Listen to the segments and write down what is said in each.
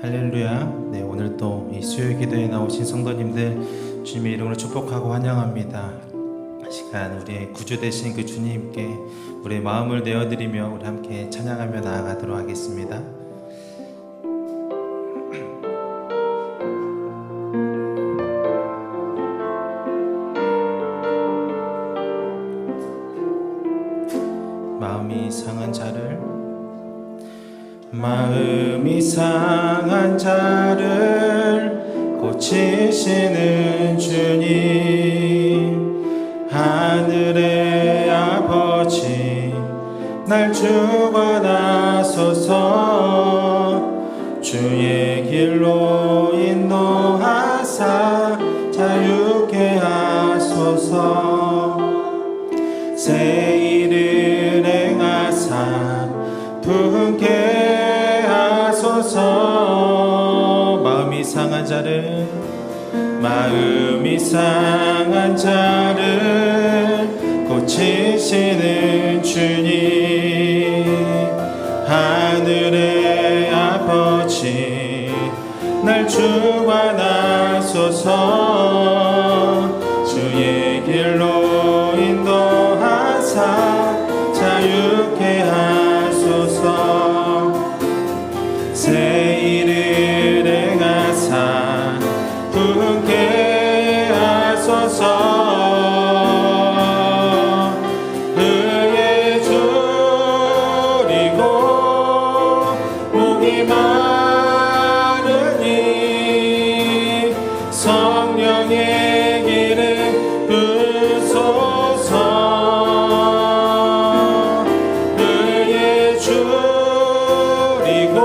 할렐루야. 네, 오늘 또 이 수요 기도에 나오신 성도님들 주님의 이름으로 축복하고 환영합니다. 이 시간 우리의 구주 되신 그 주님께 우리의 마음을 내어드리며 우리 함께 찬양하며 나아가도록 하겠습니다. 마음이 상한 자를 고치시는 주님, 하늘의 아버지 날 주관하소서. 주의 길로 인도하사 자유케 하소서. 새 일을 행하사 부흥케 하소서. 마음이 상한 자를 고치시는 주님, 하늘의 아버지 날 주관하소서. 주의 길로 인도하사 자유케 하소서. 새 일을 행하사 부흥케 하소서. 의에 줄이고 목이 마르니 성령의 기름 부으소서. 의에 줄이고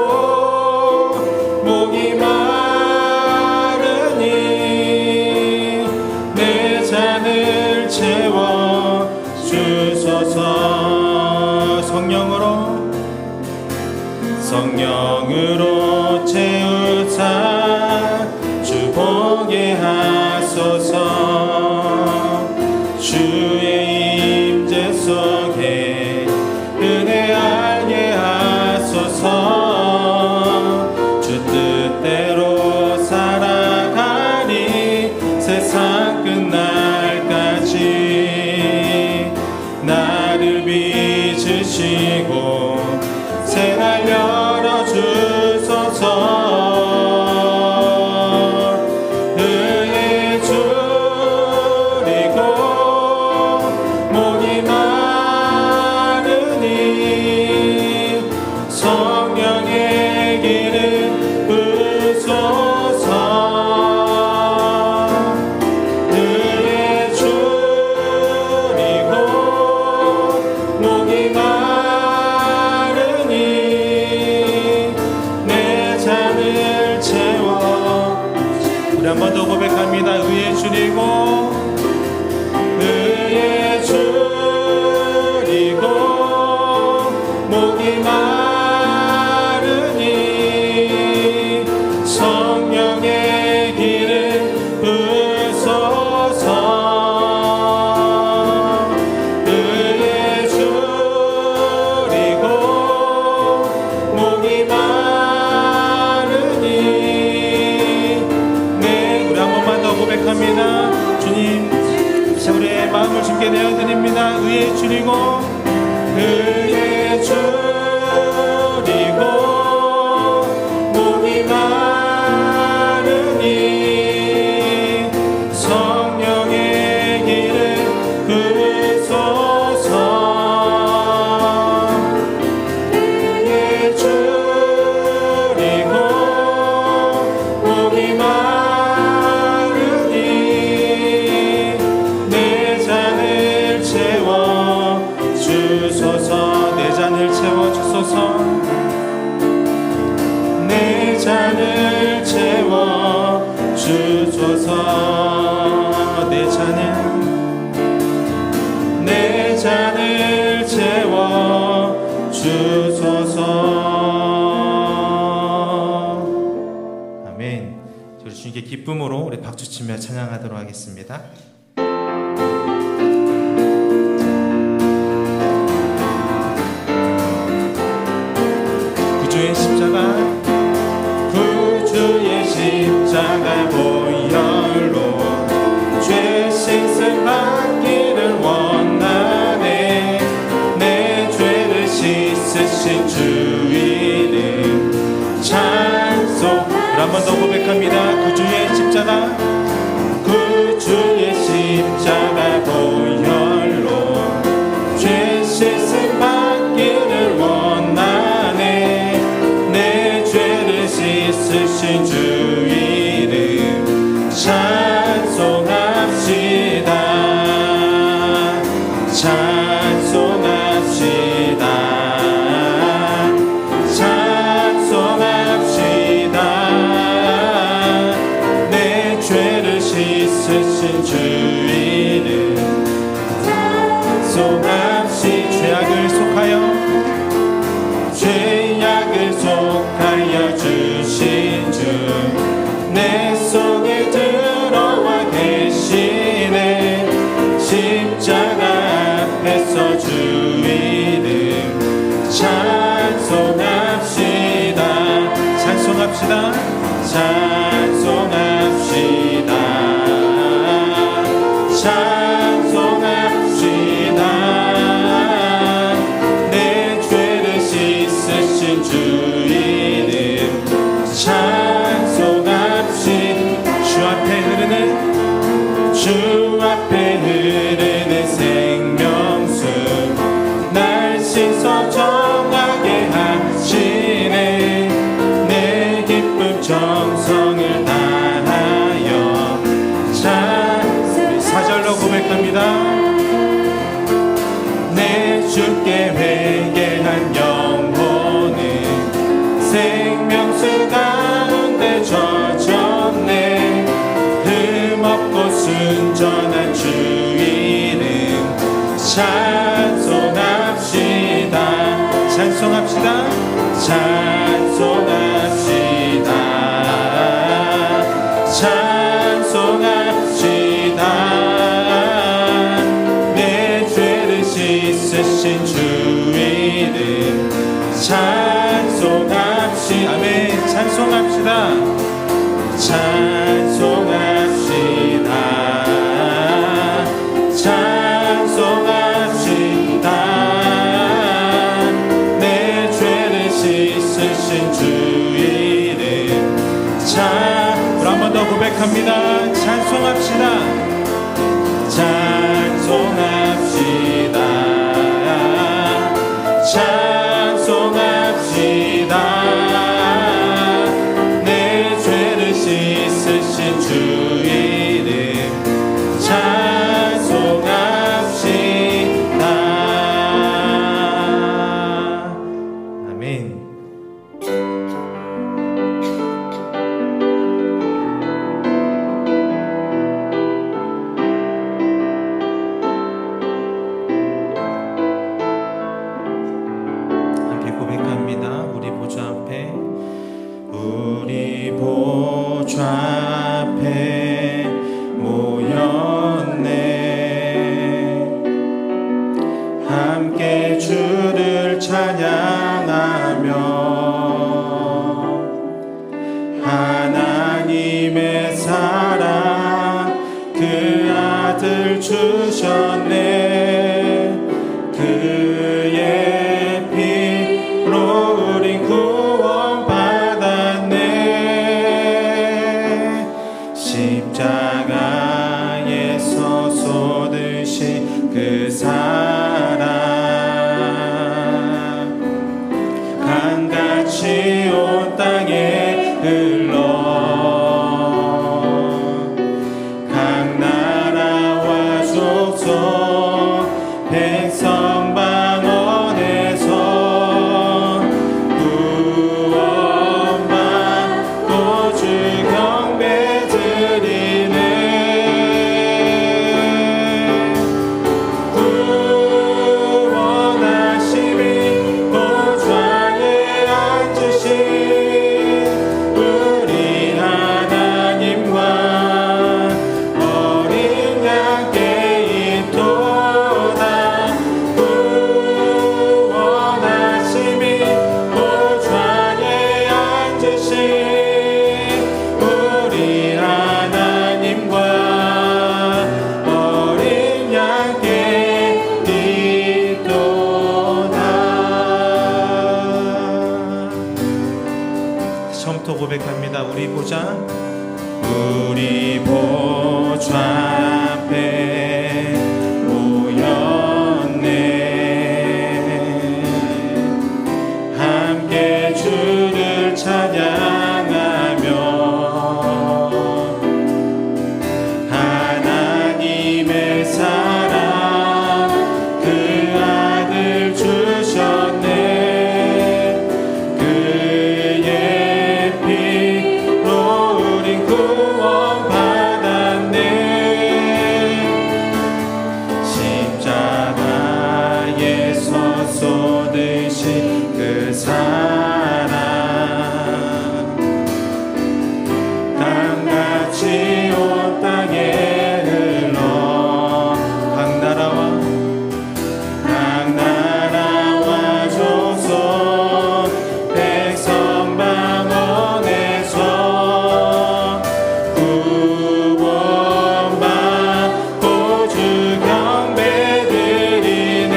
목이 마르니 내 잔을 채워 주소서. 성령으로 채우사 주보게 하소서. 주의 임재 속에 은혜 알게 하소서. 주 뜻대로 살아가리 세상 끝날까지. 나를 빚으시고 새날 열어주소서. 의에 줄이고 목이 마르니 성령의 기름 부으소서. 의에 줄이고 목이 마르니 내 잔을 채워. 우리 한 번 더 고백합니다. 의에 줄이고 목이 마르니 성령의 기름 부으소서. 의에 줄이고 목이 마르니 네, 우리 한 번만 더 고백합니다. 주님, 우리의 마음을 주께 내어드립니다. 의에 줄이고 목이 마르니 성령의 기름 부으소서. 의에 줄이고 목이 마르니 내 잔을 채워 주소서. 내 잔을 채워 주소서. 내 잔을 채워 주소서. 내 잔을 채워 주소서. 아멘. 우리 주님께 기쁨으로 우리 박수치며 찬양하도록 하겠습니다. 구주의 십자가 있으신 주 이름 찬송. 한 번 더 고백합니다. 그 주의 십자가, 그 주의 십자가 보혈로 죄 씻음 받기를 원하네. 내 죄를 씻으신 주 이름 찬송합시다. 찬송합시다. 찬송합시다. 내 죄를 씻으신 주 이름 찬송합시다. 죄악을 속하여 죄악을 속하여 주신 주 내 속에 들어와 계시네. 십자가 앞에서 주 이름 찬송합시다. 찬송합시다. 찬송합시다. 찬송합시다. 내 죄를 씻으신 주 이름 찬송합시다. 주 앞에 흐르는 주 앞에 흐르는 생명수 날 씻어 정하게 하시네. 내 기쁨 정성을 다하여 사절로 고백합니다. 내 주께 회개한 영혼은 생명수 가운데 젖었네. 흠없고 순전한 주 이름 찬송합시다. 찬송합시다. 찬송합시다. 찬송합시다. 내 죄를 씻으신 주 이름 찬송합시다. 아멘. 찬송합시다. 찬송합시다. 찬송합시다. 내 죄를 씻으신 주 이름 우리 한 번 더 고백합니다. 찬송합시다. 찬송합시다. 찬송합시다. 내 죄를 씻으신 주 이름 찬송합시다. 아멘. 함께 고백합니다. 우리 보좌 앞에, 우리 보좌 앞에 모였네. 함께 주를 찬양하며 하나님의 사랑 그 아들 주셨네. 그의 피로 우린 구원받았네. 십자가에서 쏟으신 그 사랑 강같이 온 땅에 흘러 각 나라와 족속 고백합니다. 우리 보좌 앞에 모였네. 함께 주를 찬양하며 하나님의 사랑 그 아들 주셨네. 그의 피로 우린 구원받았네. 십자가에서 쏟으신 그 사랑 땅같이 온 땅에 흘러 각 나라와 조선 백성 방언에서 구원받고 주 경배드리네.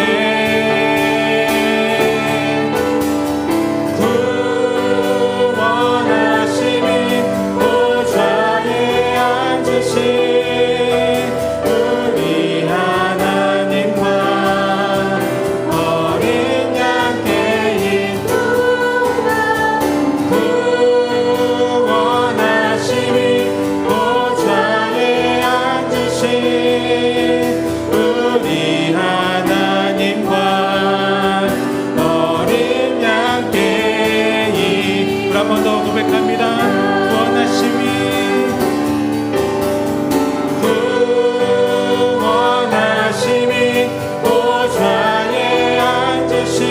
구원하심이 보좌에 앉으신 우리 하나님과 어린 양께 구원하심이 보좌에 앉으신 우리 하나님과 어린 양께 우리 한 번 더 고백합니다. 구원하심이 보좌에 앉으신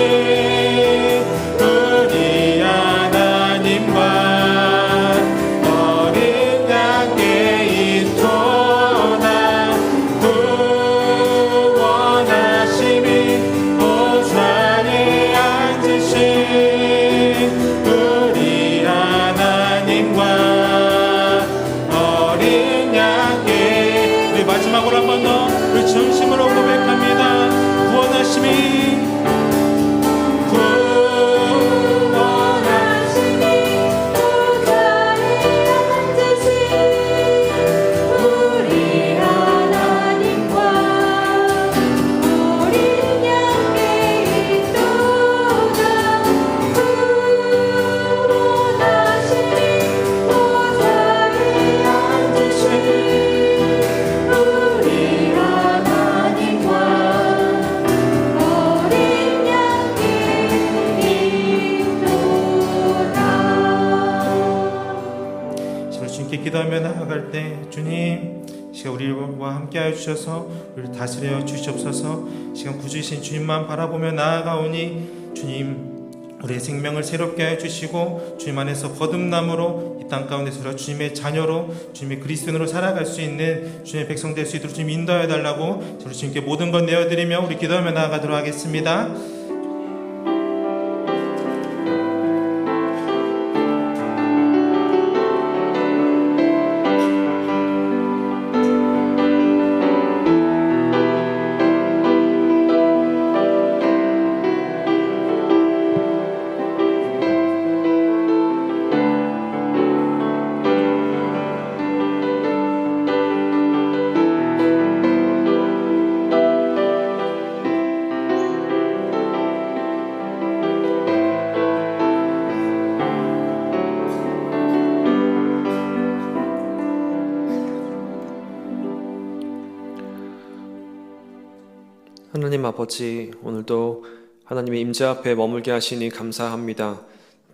우리 하나님과 어린 양께 있도다. 구원하심이 보좌에 앉으신 우리 하나님과 어린 양께 우리 마지막으로 한 번 더 우리 진심으로 고백합니다. 구원하심이 보좌에 앉으신 우리 하나님과 어린 양께 있도다. 구원하심이 보좌에 앉으신 우리 하나님과 어린 양께 있도다. 시간 주님께 기도하며 나아갈 때 주님 시간 우리와 함께하여 주셔서 우리를 다스려 주시옵소서. 시간 구주이신 주님만 바라보며 나아가오니 주님 우리의 생명을 새롭게 하여 주시고 주님 안에서 거듭남으로 이 땅 가운데서 주님의 자녀로 주님의 그리스도인으로 살아갈 수 있는 주님의 백성 될 수 있도록 주님 인도하여 달라고 우리 주님께 모든 것 내어드리며 우리 기도하며 나아가도록 하겠습니다. 하나님 아버지, 오늘도 하나님의 임재 앞에 머물게 하시니 감사합니다.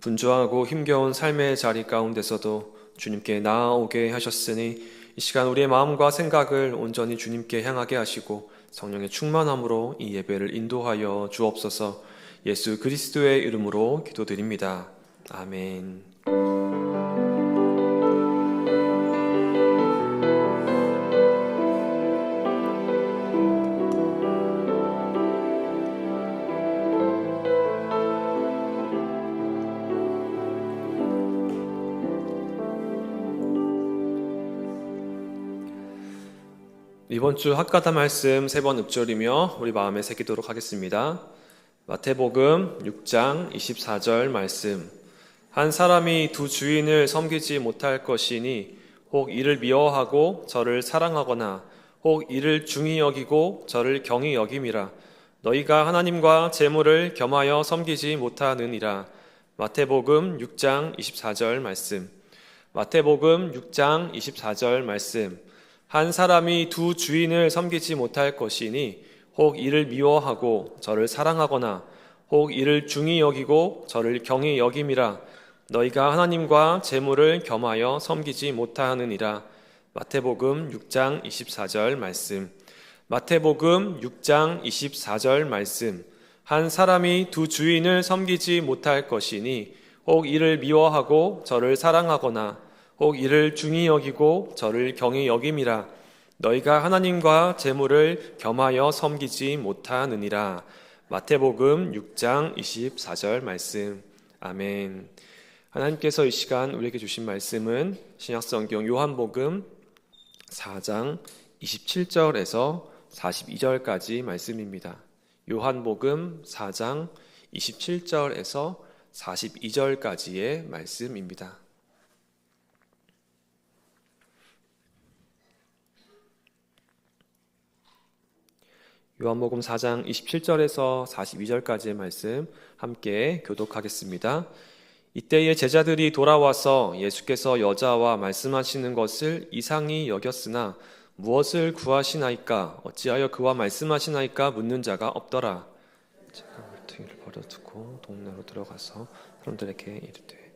분주하고 힘겨운 삶의 자리 가운데서도 주님께 나아오게 하셨으니 이 시간 우리의 마음과 생각을 온전히 주님께 향하게 하시고 성령의 충만함으로 이 예배를 인도하여 주옵소서. 예수 그리스도의 이름으로 기도드립니다. 아멘. 이번 주 학가다 말씀 3번 읊조리며 우리 마음에 새기도록 하겠습니다. 마태복음 6장 24절 말씀. 한 사람이 두 주인을 섬기지 못할 것이니 혹 이를 미워하고 저를 사랑하거나 혹 이를 중히 여기고 저를 경히 여김이라. 너희가 하나님과 재물을 겸하여 섬기지 못하느니라. 마태복음 6장 24절 말씀. 마태복음 6장 24절 말씀. 한 사람이 두 주인을 섬기지 못할 것이니 혹 이를 미워하고 저를 사랑하거나 혹 이를 중히 여기고 저를 경히 여김이라. 너희가 하나님과 재물을 겸하여 섬기지 못하느니라. 마태복음 6장 24절 말씀. 마태복음 6장 24절 말씀. 한 사람이 두 주인을 섬기지 못할 것이니 혹 이를 미워하고 저를 사랑하거나 혹 이를 중히 여기고 저를 경히 여김이라. 너희가 하나님과 재물을 겸하여 섬기지 못하느니라. 마태복음 6장 24절 말씀. 아멘. 하나님께서 이 시간 우리에게 주신 말씀은 신약성경 요한복음 4장 27절에서 42절까지 말씀입니다. 요한복음 4장 27절에서 42절까지의 말씀입니다. 요한복음 4장 27절에서 42절까지의 말씀 함께 교독하겠습니다. 이때에 제자들이 돌아와서 예수께서 여자와 말씀하시는 것을 이상히 여겼으나 무엇을 구하시나이까 어찌하여 그와 말씀하시나이까 묻는 자가 없더라. 제가 물통이를 버려두고 동네로 들어가서 사람들에게 이르되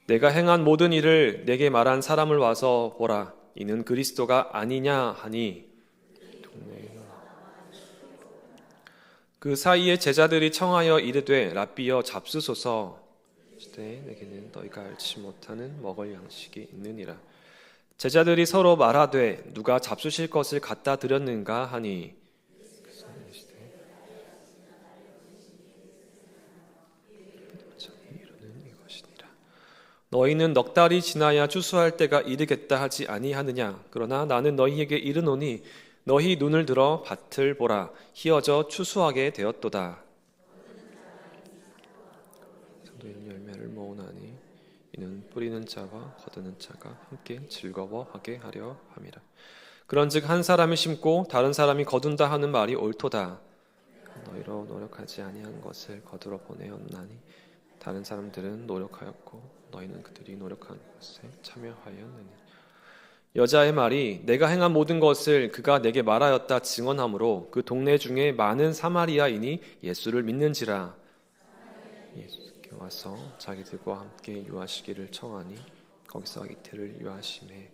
내가 행한 모든 일을 내게 말한 사람을 와서 보라. 이는 그리스도가 아니냐 하니 그 사이에 제자들이 청하여 이르되 랍비여 잡수소서. 내게는 너희가 알지 못하는 먹을 양식이 있느니라. 제자들이 서로 말하되 누가 잡수실 것을 갖다 드렸는가 하니 너희는 넉 달이 지나야 추수할 때가 이르겠다 하지 아니하느냐. 그러나 나는 너희에게 이르노니 너희 눈을 들어 밭을 보라. 희어져 추수하게 되었도다. 열매를 모으나니 이는 뿌리는 자와 거두는 자가 함께 즐거워하게 하려 함이라. 그런즉 한 사람이 심고 다른 사람이 거둔다 하는 말이 옳도다. 너희로 노력하지 아니한 것을 거두러 보내었나니 다른 사람들은 노력하였고 너희는 그들이 노력한 것에 참여하였느니. 여자의 말이 내가 행한 모든 것을 그가 내게 말하였다 증언하므로 그 동네 중에 많은 사마리아인이 예수를 믿는지라. 예수께 와서 자기들과 함께 유하시기를 청하니 거기서 이틀을 유하시매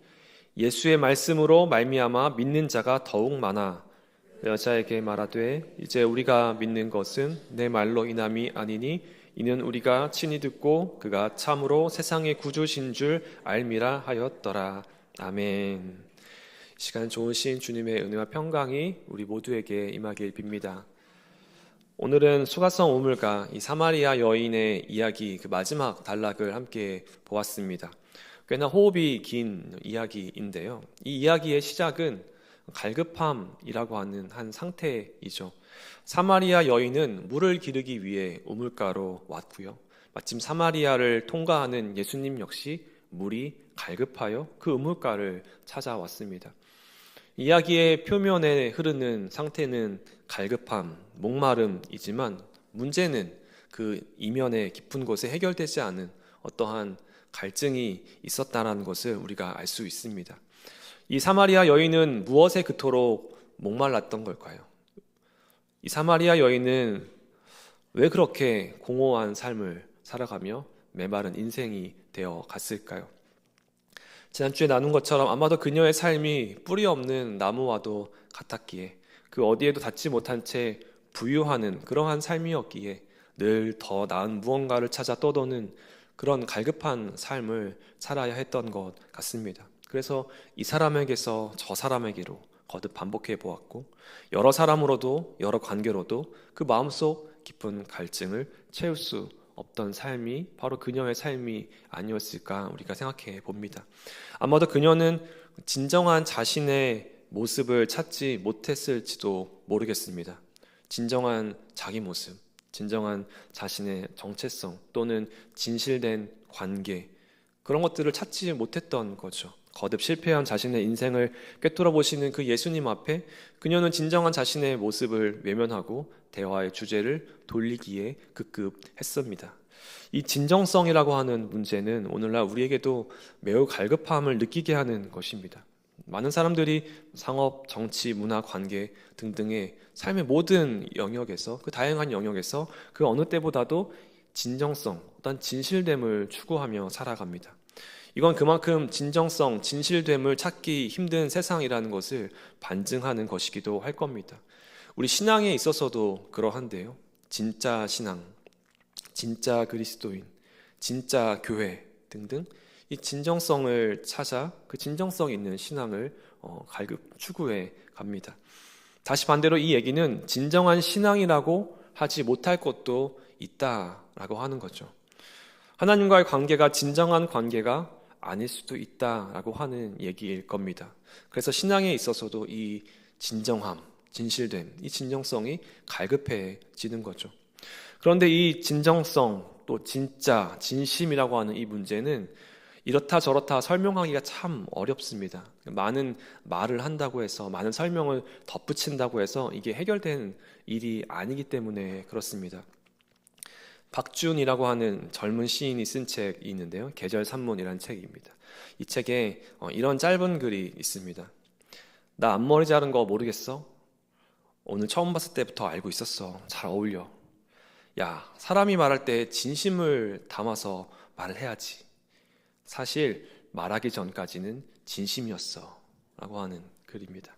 예수의 말씀으로 말미암아 믿는 자가 더욱 많아. 여자에게 말하되 이제 우리가 믿는 것은 내 말로 인함이 아니니 이는 우리가 친히 듣고 그가 참으로 세상의 구주신 줄 알미라 하였더라. 아멘. 시간 좋으신 주님의 은혜와 평강이 우리 모두에게 임하길 빕니다. 오늘은 수가성 우물가 이 사마리아 여인의 이야기 그 마지막 단락을 함께 보았습니다. 꽤나 호흡이 긴 이야기인데요. 이 이야기의 시작은 갈급함이라고 하는 한 상태이죠. 사마리아 여인은 물을 기르기 위해 우물가로 왔고요. 마침 사마리아를 통과하는 예수님 역시 물이 갈급하여 그 우물가를 찾아왔습니다. 이야기의 표면에 흐르는 상태는 갈급함, 목마름이지만 문제는 그 이면의 깊은 곳에 해결되지 않은 어떠한 갈증이 있었다는 것을 우리가 알 수 있습니다. 이 사마리아 여인은 무엇에 그토록 목말랐던 걸까요? 이 사마리아 여인은 왜 그렇게 공허한 삶을 살아가며 메마른 인생이 되어 갔을까요? 지난주에 나눈 것처럼 아마도 그녀의 삶이 뿌리 없는 나무와도 같았기에 그 어디에도 닿지 못한 채 부유하는 그러한 삶이었기에 늘 더 나은 무언가를 찾아 떠도는 그런 갈급한 삶을 살아야 했던 것 같습니다. 그래서 이 사람에게서 저 사람에게로 거듭 반복해 보았고 여러 사람으로도 여러 관계로도 그 마음속 깊은 갈증을 채울 수 없던 삶이 바로 그녀의 삶이 아니었을까 우리가 생각해 봅니다. 아마도 그녀는 진정한 자신의 모습을 찾지 못했을지도 모르겠습니다. 진정한 자기 모습, 진정한 자신의 정체성 또는 진실된 관계, 그런 것들을 찾지 못했던 거죠. 거듭 실패한 자신의 인생을 꿰뚫어 보시는 그 예수님 앞에 그녀는 진정한 자신의 모습을 외면하고 대화의 주제를 돌리기에 급급했습니다. 이 진정성이라고 하는 문제는 오늘날 우리에게도 매우 갈급함을 느끼게 하는 것입니다. 많은 사람들이 상업, 정치, 문화, 관계 등등의 삶의 모든 영역에서, 그 다양한 영역에서 그 어느 때보다도 진정성, 어떤 진실됨을 추구하며 살아갑니다. 이건 그만큼 진정성, 진실됨을 찾기 힘든 세상이라는 것을 반증하는 것이기도 할 겁니다. 우리 신앙에 있어서도 그러한데요. 진짜 신앙, 진짜 그리스도인, 진짜 교회 등등 이 진정성을 찾아 그 진정성 있는 신앙을 갈급 추구해 갑니다. 다시 반대로 이 얘기는 진정한 신앙이라고 하지 못할 것도 있다라고 하는 거죠. 하나님과의 관계가 진정한 관계가 아닐 수도 있다라고 하는 얘기일 겁니다. 그래서 신앙에 있어서도 이 진정함, 진실됨, 이 진정성이 갈급해지는 거죠. 그런데 이 진정성, 또 진짜, 진심이라고 하는 이 문제는 이렇다 저렇다 설명하기가 참 어렵습니다. 많은 말을 한다고 해서, 많은 설명을 덧붙인다고 해서 이게 해결된 일이 아니기 때문에 그렇습니다. 박준이라고 하는 젊은 시인이 쓴 책이 있는데요. 계절산문이라는 책입니다. 이 책에 이런 짧은 글이 있습니다. 나 앞머리 자른 거 모르겠어? 오늘 처음 봤을 때부터 알고 있었어. 잘 어울려. 야, 사람이 말할 때 진심을 담아서 말을 해야지. 사실 말하기 전까지는 진심이었어. 라고 하는 글입니다.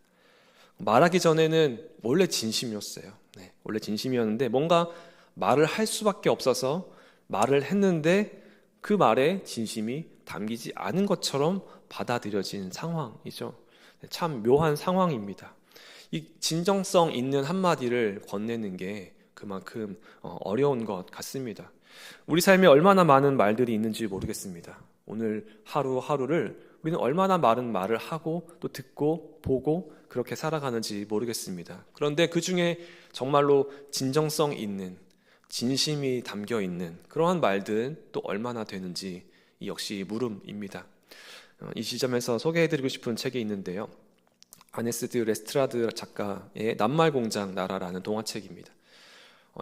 말하기 전에는 원래 진심이었어요. 네, 원래 진심이었는데 뭔가 말을 할 수밖에 없어서 말을 했는데 그 말에 진심이 담기지 않은 것처럼 받아들여진 상황이죠. 참 묘한 상황입니다. 이 진정성 있는 한마디를 건네는 게 그만큼 어려운 것 같습니다. 우리 삶에 얼마나 많은 말들이 있는지 모르겠습니다. 오늘 하루하루를 우리는 얼마나 많은 말을 하고 또 듣고 보고 그렇게 살아가는지 모르겠습니다. 그런데 그 중에 정말로 진정성 있는, 진심이 담겨 있는 그러한 말들은 또 얼마나 되는지 역시 물음입니다. 이 지점에서 소개해드리고 싶은 책이 있는데요. 아네스 드 레스트라드 작가의 낱말공장 나라라는 동화책입니다.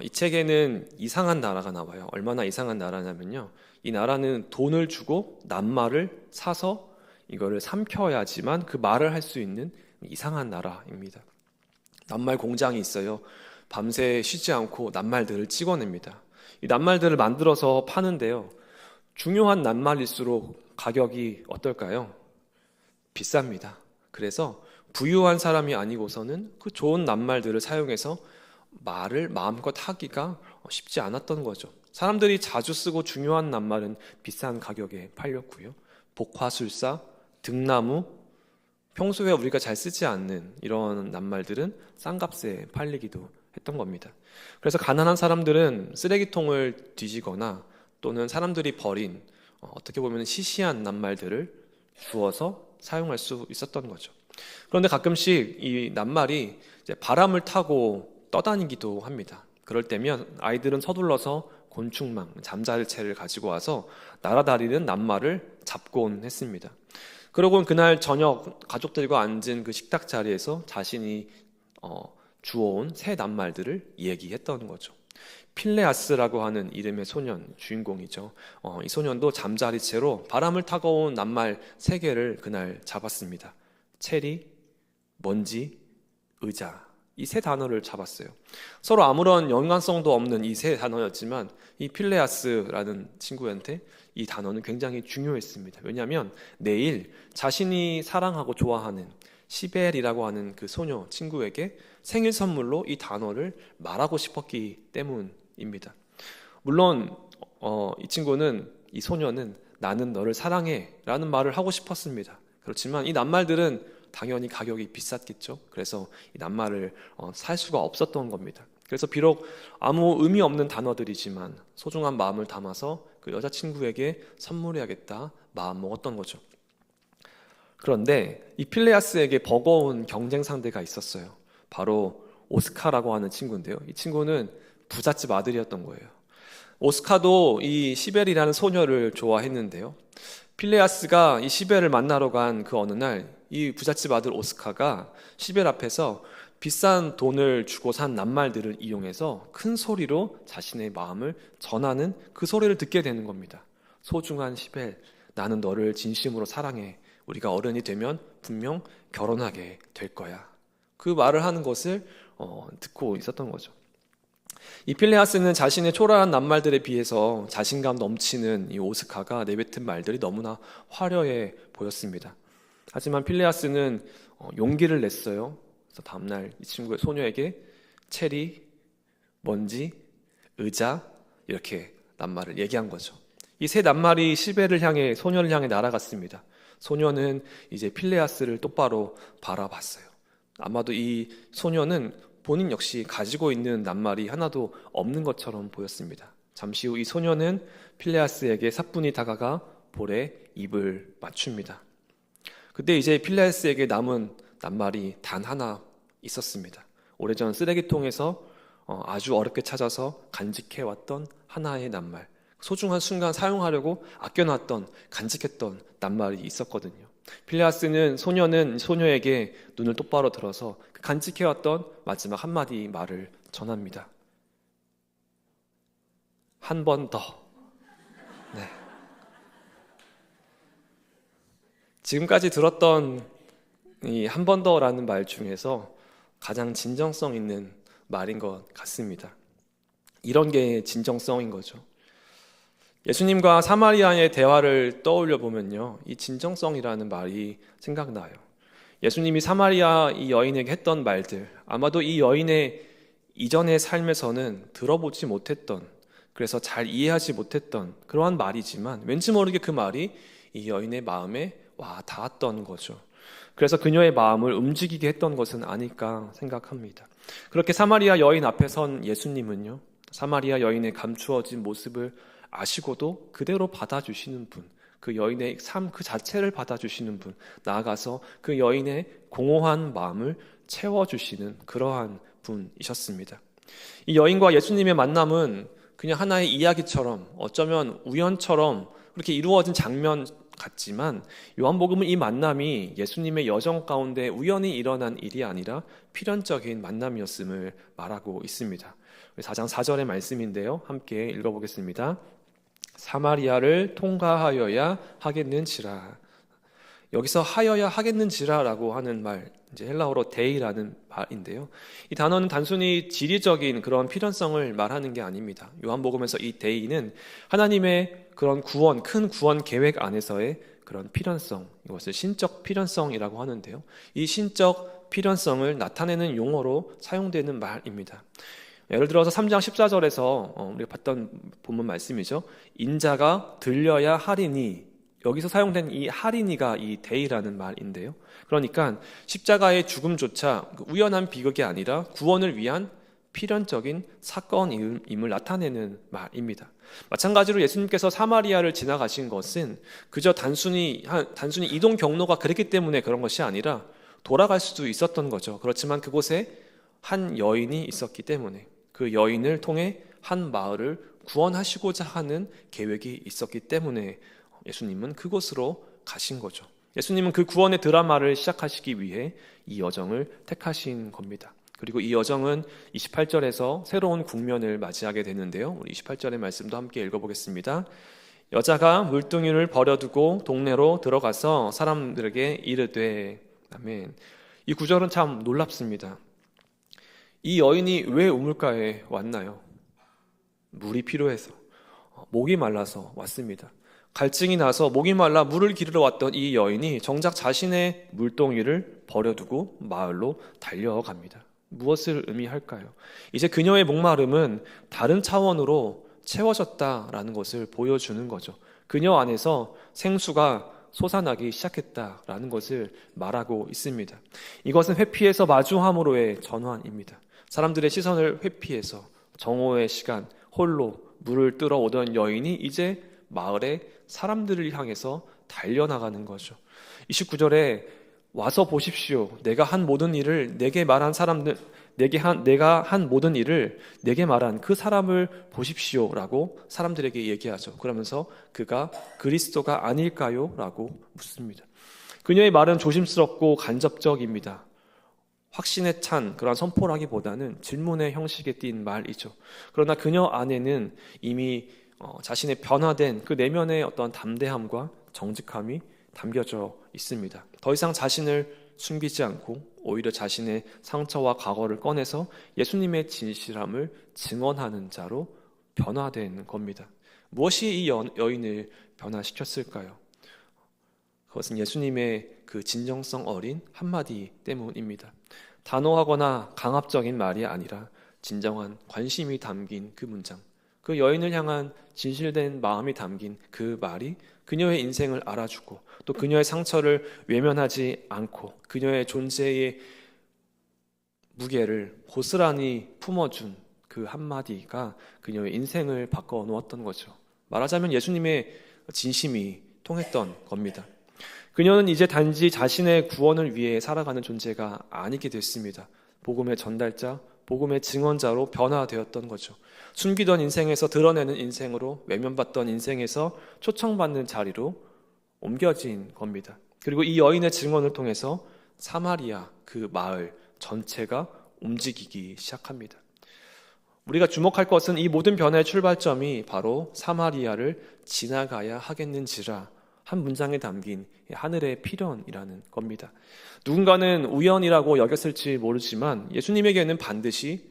이 책에는 이상한 나라가 나와요. 얼마나 이상한 나라냐면요. 이 나라는 돈을 주고 낱말을 사서 이거를 삼켜야지만 그 말을 할 수 있는 이상한 나라입니다. 낱말 공장이 있어요. 밤새 쉬지 않고 낱말들을 찍어냅니다. 이 낱말들을 만들어서 파는데요. 중요한 낱말일수록 가격이 어떨까요? 비쌉니다. 그래서 부유한 사람이 아니고서는 그 좋은 낱말들을 사용해서 말을 마음껏 하기가 쉽지 않았던 거죠. 사람들이 자주 쓰고 중요한 낱말은 비싼 가격에 팔렸고요. 복화술사, 등나무, 평소에 우리가 잘 쓰지 않는 이런 낱말들은 싼 값에 팔리기도 했던 겁니다. 그래서 가난한 사람들은 쓰레기통을 뒤지거나 또는 사람들이 버린 어떻게 보면 시시한 낱말들을 주워서 사용할 수 있었던 거죠. 그런데 가끔씩 이 낱말이 이제 바람을 타고 떠다니기도 합니다. 그럴 때면 아이들은 서둘러서 곤충망, 잠자리채를 가지고 와서 날아다니는 낱말을 잡곤 했습니다. 그러고는 그날 저녁 가족들과 앉은 그 식탁 자리에서 자신이 주워온 새 낱말들을 얘기했던 거죠. 필레아스라고 하는 이름의 소년, 주인공이죠. 이 소년도 잠자리채로 바람을 타고 온 낱말 3개를 그날 잡았습니다. 체리, 먼지, 의자. 이 3단어를 잡았어요. 서로 아무런 연관성도 없는 이 3단어였지만 이 필레아스라는 친구한테 이 단어는 굉장히 중요했습니다. 왜냐하면 내일 자신이 사랑하고 좋아하는 시벨이라고 하는 그 소녀 친구에게 생일 선물로 이 단어를 말하고 싶었기 때문입니다. 물론 이 친구는, 이 소녀는 나는 너를 사랑해 라는 말을 하고 싶었습니다. 그렇지만 이 낱말들은 당연히 가격이 비쌌겠죠. 그래서 이 낱말을 살 수가 없었던 겁니다. 그래서 비록 아무 의미 없는 단어들이지만 소중한 마음을 담아서 그 여자친구에게 선물해야겠다 마음 먹었던 거죠. 그런데 이 필레아스에게 버거운 경쟁 상대가 있었어요. 바로 오스카라고 하는 친구인데요. 이 친구는 부잣집 아들이었던 거예요. 오스카도 이 시벨이라는 소녀를 좋아했는데요. 필레아스가 이 시벨을 만나러 간 그 어느 날 이 부잣집 아들 오스카가 시벨 앞에서 비싼 돈을 주고 산 낱말들을 이용해서 큰 소리로 자신의 마음을 전하는 그 소리를 듣게 되는 겁니다. 소중한 시벨, 나는 너를 진심으로 사랑해. 우리가 어른이 되면 분명 결혼하게 될 거야. 그 말을 하는 것을 듣고 있었던 거죠. 이 필레아스는 자신의 초라한 낱말들에 비해서 자신감 넘치는 이 오스카가 내뱉은 말들이 너무나 화려해 보였습니다. 하지만 필레아스는 용기를 냈어요. 그래서 다음날 이 친구의 소녀에게 체리, 먼지, 의자 이렇게 낱말을 얘기한 거죠. 이 세 낱말이 시벨을 향해 소녀를 향해 날아갔습니다. 소녀는 이제 필레아스를 똑바로 바라봤어요. 아마도 이 소녀는 본인 역시 가지고 있는 낱말이 하나도 없는 것처럼 보였습니다. 잠시 후 이 소녀는 필레아스에게 사뿐히 다가가 볼에 입을 맞춥니다. 그때 이제 필레아스에게 남은 낱말이 단 하나 있었습니다. 오래전 쓰레기통에서 아주 어렵게 찾아서 간직해왔던 하나의 낱말, 소중한 순간 사용하려고 아껴놨던 간직했던 낱말이 있었거든요. 필레아스는 소녀에게 눈을 똑바로 들어서 그 간직해왔던 마지막 한마디 말을 전합니다. 한 번 더. 네. 지금까지 들었던 이 한 번 더라는 말 중에서 가장 진정성 있는 말인 것 같습니다. 이런 게 진정성인 거죠. 예수님과 사마리아의 대화를 떠올려 보면요, 이 진정성이라는 말이 생각나요. 예수님이 사마리아 이 여인에게 했던 말들, 아마도 이 여인의 이전의 삶에서는 들어보지 못했던, 그래서 잘 이해하지 못했던 그러한 말이지만 왠지 모르게 그 말이 이 여인의 마음에 와 닿았던 거죠. 그래서 그녀의 마음을 움직이게 했던 것은 아닐까 생각합니다. 그렇게 사마리아 여인 앞에 선 예수님은요, 사마리아 여인의 감추어진 모습을 아시고도 그대로 받아주시는 분, 그 여인의 삶 그 자체를 받아주시는 분, 나아가서 그 여인의 공허한 마음을 채워주시는 그러한 분이셨습니다. 이 여인과 예수님의 만남은 그냥 하나의 이야기처럼, 어쩌면 우연처럼 그렇게 이루어진 장면 같지만 요한복음은 이 만남이 예수님의 여정 가운데 우연히 일어난 일이 아니라 필연적인 만남이었음을 말하고 있습니다. 4장 4절의 말씀인데요, 함께 읽어보겠습니다. 사마리아를 통과하여야 하겠는지라. 여기서 하여야 하겠는지라라고 하는 말, 이제 헬라어로 데이라는 말인데요. 이 단어는 단순히 지리적인 그런 필연성을 말하는 게 아닙니다. 요한복음에서 이 데이는 하나님의 그런 구원, 큰 구원 계획 안에서의 그런 필연성, 이것을 신적 필연성이라고 하는데요. 이 신적 필연성을 나타내는 용어로 사용되는 말입니다. 예를 들어서 3장 14절에서 우리가 봤던 본문 말씀이죠. 인자가 들려야 하리니, 여기서 사용된 이 하리니가 이 데이라는 말인데요. 그러니까 십자가의 죽음조차 우연한 비극이 아니라 구원을 위한 필연적인 사건임을 나타내는 말입니다. 마찬가지로 예수님께서 사마리아를 지나가신 것은 그저 단순히 이동 경로가 그랬기 때문에 그런 것이 아니라 돌아갈 수도 있었던 거죠. 그렇지만 그곳에 한 여인이 있었기 때문에, 그 여인을 통해 한 마을을 구원하시고자 하는 계획이 있었기 때문에 예수님은 그곳으로 가신 거죠. 예수님은 그 구원의 드라마를 시작하시기 위해 이 여정을 택하신 겁니다. 그리고 이 여정은 28절에서 새로운 국면을 맞이하게 되는데요. 우리 28절의 말씀도 함께 읽어보겠습니다. 여자가 물뚱이를 버려두고 동네로 들어가서 사람들에게 이르되, 아멘. 이 구절은 참 놀랍습니다. 이 여인이 왜 우물가에 왔나요? 물이 필요해서, 목이 말라서 왔습니다. 갈증이 나서 목이 말라 물을 기르러 왔던 이 여인이 정작 자신의 물동이를 버려두고 마을로 달려갑니다. 무엇을 의미할까요? 이제 그녀의 목마름은 다른 차원으로 채워졌다라는 것을 보여주는 거죠. 그녀 안에서 생수가 솟아나기 시작했다라는 것을 말하고 있습니다. 이것은 회피해서 마주함으로의 전환입니다. 사람들의 시선을 회피해서 정오의 시간 홀로 물을 뜨러 오던 여인이 이제 마을의 사람들을 향해서 달려나가는 거죠. 29절에 와서 보십시오. 내가 한 모든 일을 내게 말한 사람들, 내가 한 모든 일을 내게 말한 그 사람을 보십시오라고 사람들에게 얘기하죠. 그러면서 그가 그리스도가 아닐까요? 라고 묻습니다. 그녀의 말은 조심스럽고 간접적입니다. 확신에 찬 그런 선포라기보다는 질문의 형식에 띈 말이죠. 그러나 그녀 안에는 이미 자신의 변화된 그 내면의 어떤 담대함과 정직함이 담겨져 있습니다. 더 이상 자신을 숨기지 않고 오히려 자신의 상처와 과거를 꺼내서 예수님의 진실함을 증언하는 자로 변화된 겁니다. 무엇이 이 여인을 변화시켰을까요? 그것은 예수님의 그 진정성 어린 한마디 때문입니다. 단호하거나 강압적인 말이 아니라 진정한 관심이 담긴 그 문장, 그 여인을 향한 진실된 마음이 담긴 그 말이 그녀의 인생을 알아주고 또 그녀의 상처를 외면하지 않고 그녀의 존재의 무게를 고스란히 품어준 그 한마디가 그녀의 인생을 바꿔 놓았던 거죠. 말하자면 예수님의 진심이 통했던 겁니다. 그녀는 이제 단지 자신의 구원을 위해 살아가는 존재가 아니게 됐습니다. 복음의 전달자, 복음의 증언자로 변화되었던 거죠. 숨기던 인생에서 드러내는 인생으로, 외면받던 인생에서 초청받는 자리로 옮겨진 겁니다. 그리고 이 여인의 증언을 통해서 사마리아 그 마을 전체가 움직이기 시작합니다. 우리가 주목할 것은 이 모든 변화의 출발점이 바로 사마리아를 지나가야 하겠는지라 한 문장에 담긴 하늘의 필연이라는 겁니다. 누군가는 우연이라고 여겼을지 모르지만 예수님에게는 반드시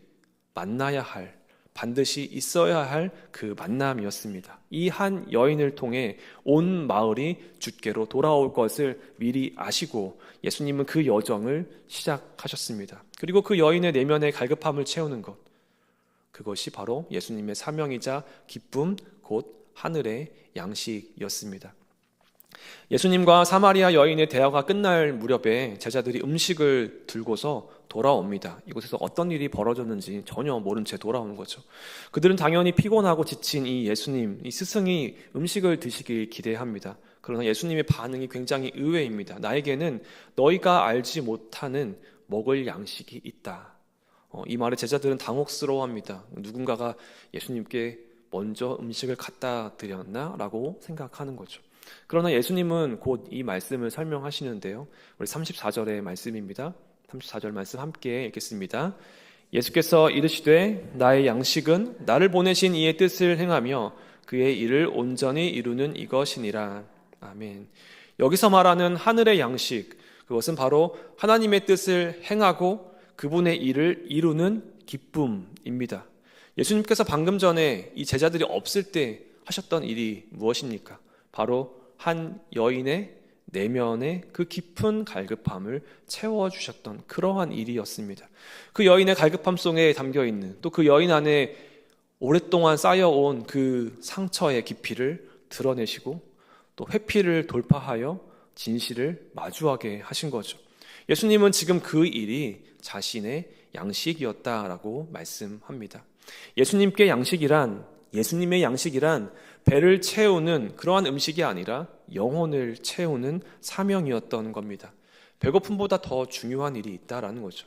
만나야 할, 반드시 있어야 할 그 만남이었습니다. 이 한 여인을 통해 온 마을이 주께로 돌아올 것을 미리 아시고 예수님은 그 여정을 시작하셨습니다. 그리고 그 여인의 내면의 갈급함을 채우는 것, 그것이 바로 예수님의 사명이자 기쁨, 곧 하늘의 양식이었습니다. 예수님과 사마리아 여인의 대화가 끝날 무렵에 제자들이 음식을 들고서 돌아옵니다. 이곳에서 어떤 일이 벌어졌는지 전혀 모른 채 돌아오는 거죠. 그들은 당연히 피곤하고 지친 이 예수님, 이 스승이 음식을 드시길 기대합니다. 그러나 예수님의 반응이 굉장히 의외입니다. 나에게는 너희가 알지 못하는 먹을 양식이 있다. 이 말에 제자들은 당혹스러워합니다. 누군가가 예수님께 먼저 음식을 갖다 드렸나? 라고 생각하는 거죠. 그러나 예수님은 곧 이 말씀을 설명하시는데요. 우리 34절의 말씀입니다. 34절 말씀 함께 읽겠습니다. 예수께서 이르시되 나의 양식은 나를 보내신 이의 뜻을 행하며 그의 일을 온전히 이루는 이것이니라. 아멘. 여기서 말하는 하늘의 양식, 그것은 바로 하나님의 뜻을 행하고 그분의 일을 이루는 기쁨입니다. 예수님께서 방금 전에 이 제자들이 없을 때 하셨던 일이 무엇입니까? 바로 한 여인의 내면의 그 깊은 갈급함을 채워주셨던 그러한 일이었습니다. 그 여인의 갈급함 속에 담겨있는, 또 그 여인 안에 오랫동안 쌓여온 그 상처의 깊이를 드러내시고 또 회피를 돌파하여 진실을 마주하게 하신 거죠. 예수님은 지금 그 일이 자신의 양식이었다라고 말씀합니다. 예수님의 양식이란 배를 채우는 그러한 음식이 아니라 영혼을 채우는 사명이었던 겁니다. 배고픔보다 더 중요한 일이 있다라는 거죠.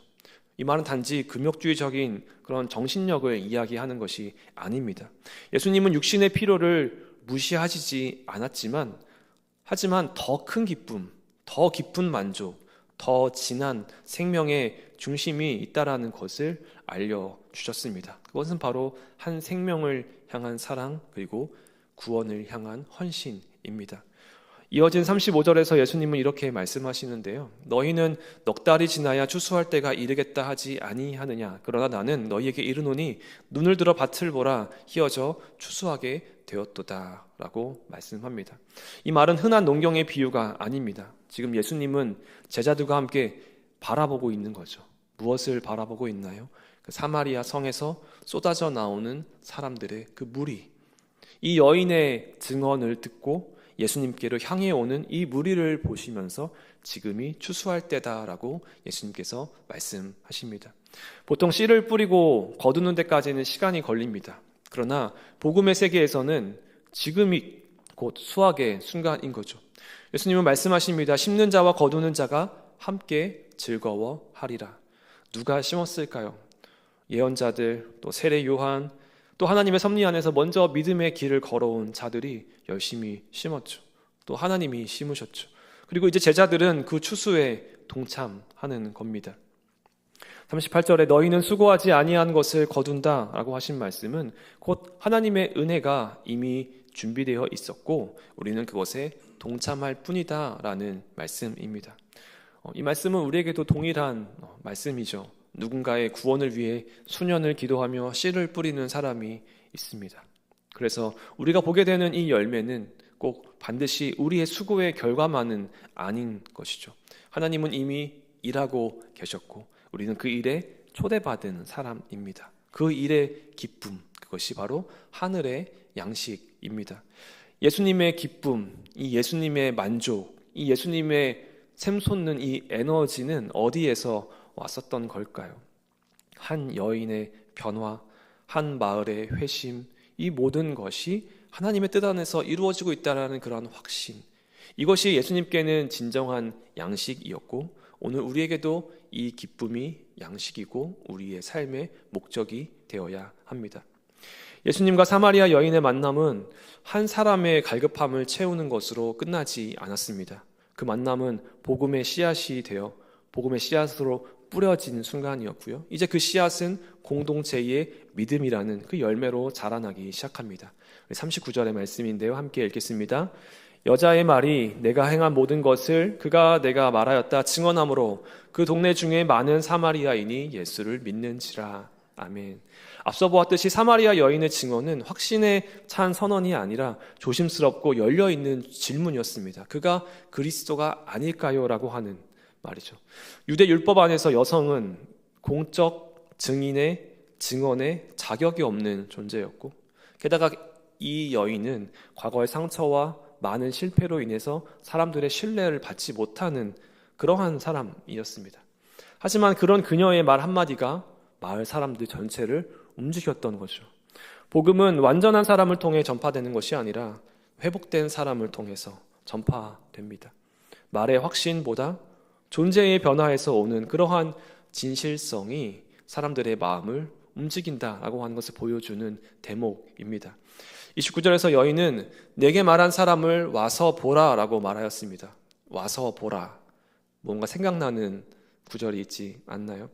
이 말은 단지 금욕주의적인 그런 정신력을 이야기하는 것이 아닙니다. 예수님은 육신의 필요를 무시하시지 않았지만, 하지만 더 큰 기쁨, 더 깊은 만족, 더 진한 생명의 중심이 있다라는 것을 알려주셨습니다. 그것은 바로 한 생명을 향한 사랑, 그리고 구원을 향한 헌신입니다. 이어진 35절에서 예수님은 이렇게 말씀하시는데요. 너희는 넉 달이 지나야 추수할 때가 이르겠다 하지 아니하느냐. 그러나 나는 너희에게 이르노니 눈을 들어 밭을 보라 희어져 추수하게 되었도다 라고 말씀합니다. 이 말은 흔한 농경의 비유가 아닙니다. 지금 예수님은 제자들과 함께 바라보고 있는 거죠. 무엇을 바라보고 있나요? 그 사마리아 성에서 쏟아져 나오는 사람들의 그 무리, 이 여인의 증언을 듣고 예수님께로 향해 오는 이 무리를 보시면서 지금이 추수할 때다라고 예수님께서 말씀하십니다. 보통 씨를 뿌리고 거두는 데까지는 시간이 걸립니다. 그러나 복음의 세계에서는 지금이 곧 수확의 순간인 거죠. 예수님은 말씀하십니다. 심는 자와 거두는 자가 함께 즐거워하리라. 누가 심었을까요? 예언자들, 또 세례 요한, 또 하나님의 섭리 안에서 먼저 믿음의 길을 걸어온 자들이 열심히 심었죠. 또 하나님이 심으셨죠. 그리고 이제 제자들은 그 추수에 동참하는 겁니다. 38절에 너희는 수고하지 아니한 것을 거둔다 라고 하신 말씀은 곧 하나님의 은혜가 이미 준비되어 있었고 우리는 그것에 동참할 뿐이다 라는 말씀입니다. 이 말씀은 우리에게도 동일한 말씀이죠. 누군가의 구원을 위해 수년을 기도하며 씨를 뿌리는 사람이 있습니다. 그래서 우리가 보게 되는 이 열매는 꼭 반드시 우리의 수고의 결과만은 아닌 것이죠. 하나님은 이미 일하고 계셨고 우리는 그 일에 초대받은 사람입니다. 그 일의 기쁨, 그것이 바로 하늘의 양식입니다. 예수님의 기쁨, 이 예수님의 만족, 이 예수님의 샘솟는 이 에너지는 어디에서 왔었던 걸까요? 한 여인의 변화, 한 마을의 회심, 이 모든 것이 하나님의 뜻 안에서 이루어지고 있다는 그러한 확신, 이것이 예수님께는 진정한 양식이었고 오늘 우리에게도 이 기쁨이 양식이고 우리의 삶의 목적이 되어야 합니다. 예수님과 사마리아 여인의 만남은 한 사람의 갈급함을 채우는 것으로 끝나지 않았습니다. 그 만남은 복음의 씨앗이 되어 복음의 씨앗으로 뿌려진 순간이었고요. 이제 그 씨앗은 공동체의 믿음이라는 그 열매로 자라나기 시작합니다. 39절의 말씀인데요. 함께 읽겠습니다. 여자의 말이 내가 행한 모든 것을 그가 내가 말하였다 증언함으로 그 동네 중에 많은 사마리아인이 예수를 믿는지라. 아멘. 앞서 보았듯이 사마리아 여인의 증언은 확신에 찬 선언이 아니라 조심스럽고 열려있는 질문이었습니다. 그가 그리스도가 아닐까요? 라고 하는 말이죠. 유대 율법 안에서 여성은 공적 증인의 증언에 자격이 없는 존재였고 게다가 이 여인은 과거의 상처와 많은 실패로 인해서 사람들의 신뢰를 받지 못하는 그러한 사람이었습니다. 하지만 그런 그녀의 말 한마디가 마을 사람들 전체를 움직였던 거죠. 복음은 완전한 사람을 통해 전파되는 것이 아니라 회복된 사람을 통해서 전파됩니다. 말의 확신보다 존재의 변화에서 오는 그러한 진실성이 사람들의 마음을 움직인다라고 하는 것을 보여주는 대목입니다. 29절에서 여인은 내게 말한 사람을 와서 보라라고 말하였습니다. 와서 보라. 뭔가 생각나는 구절이 있지 않나요?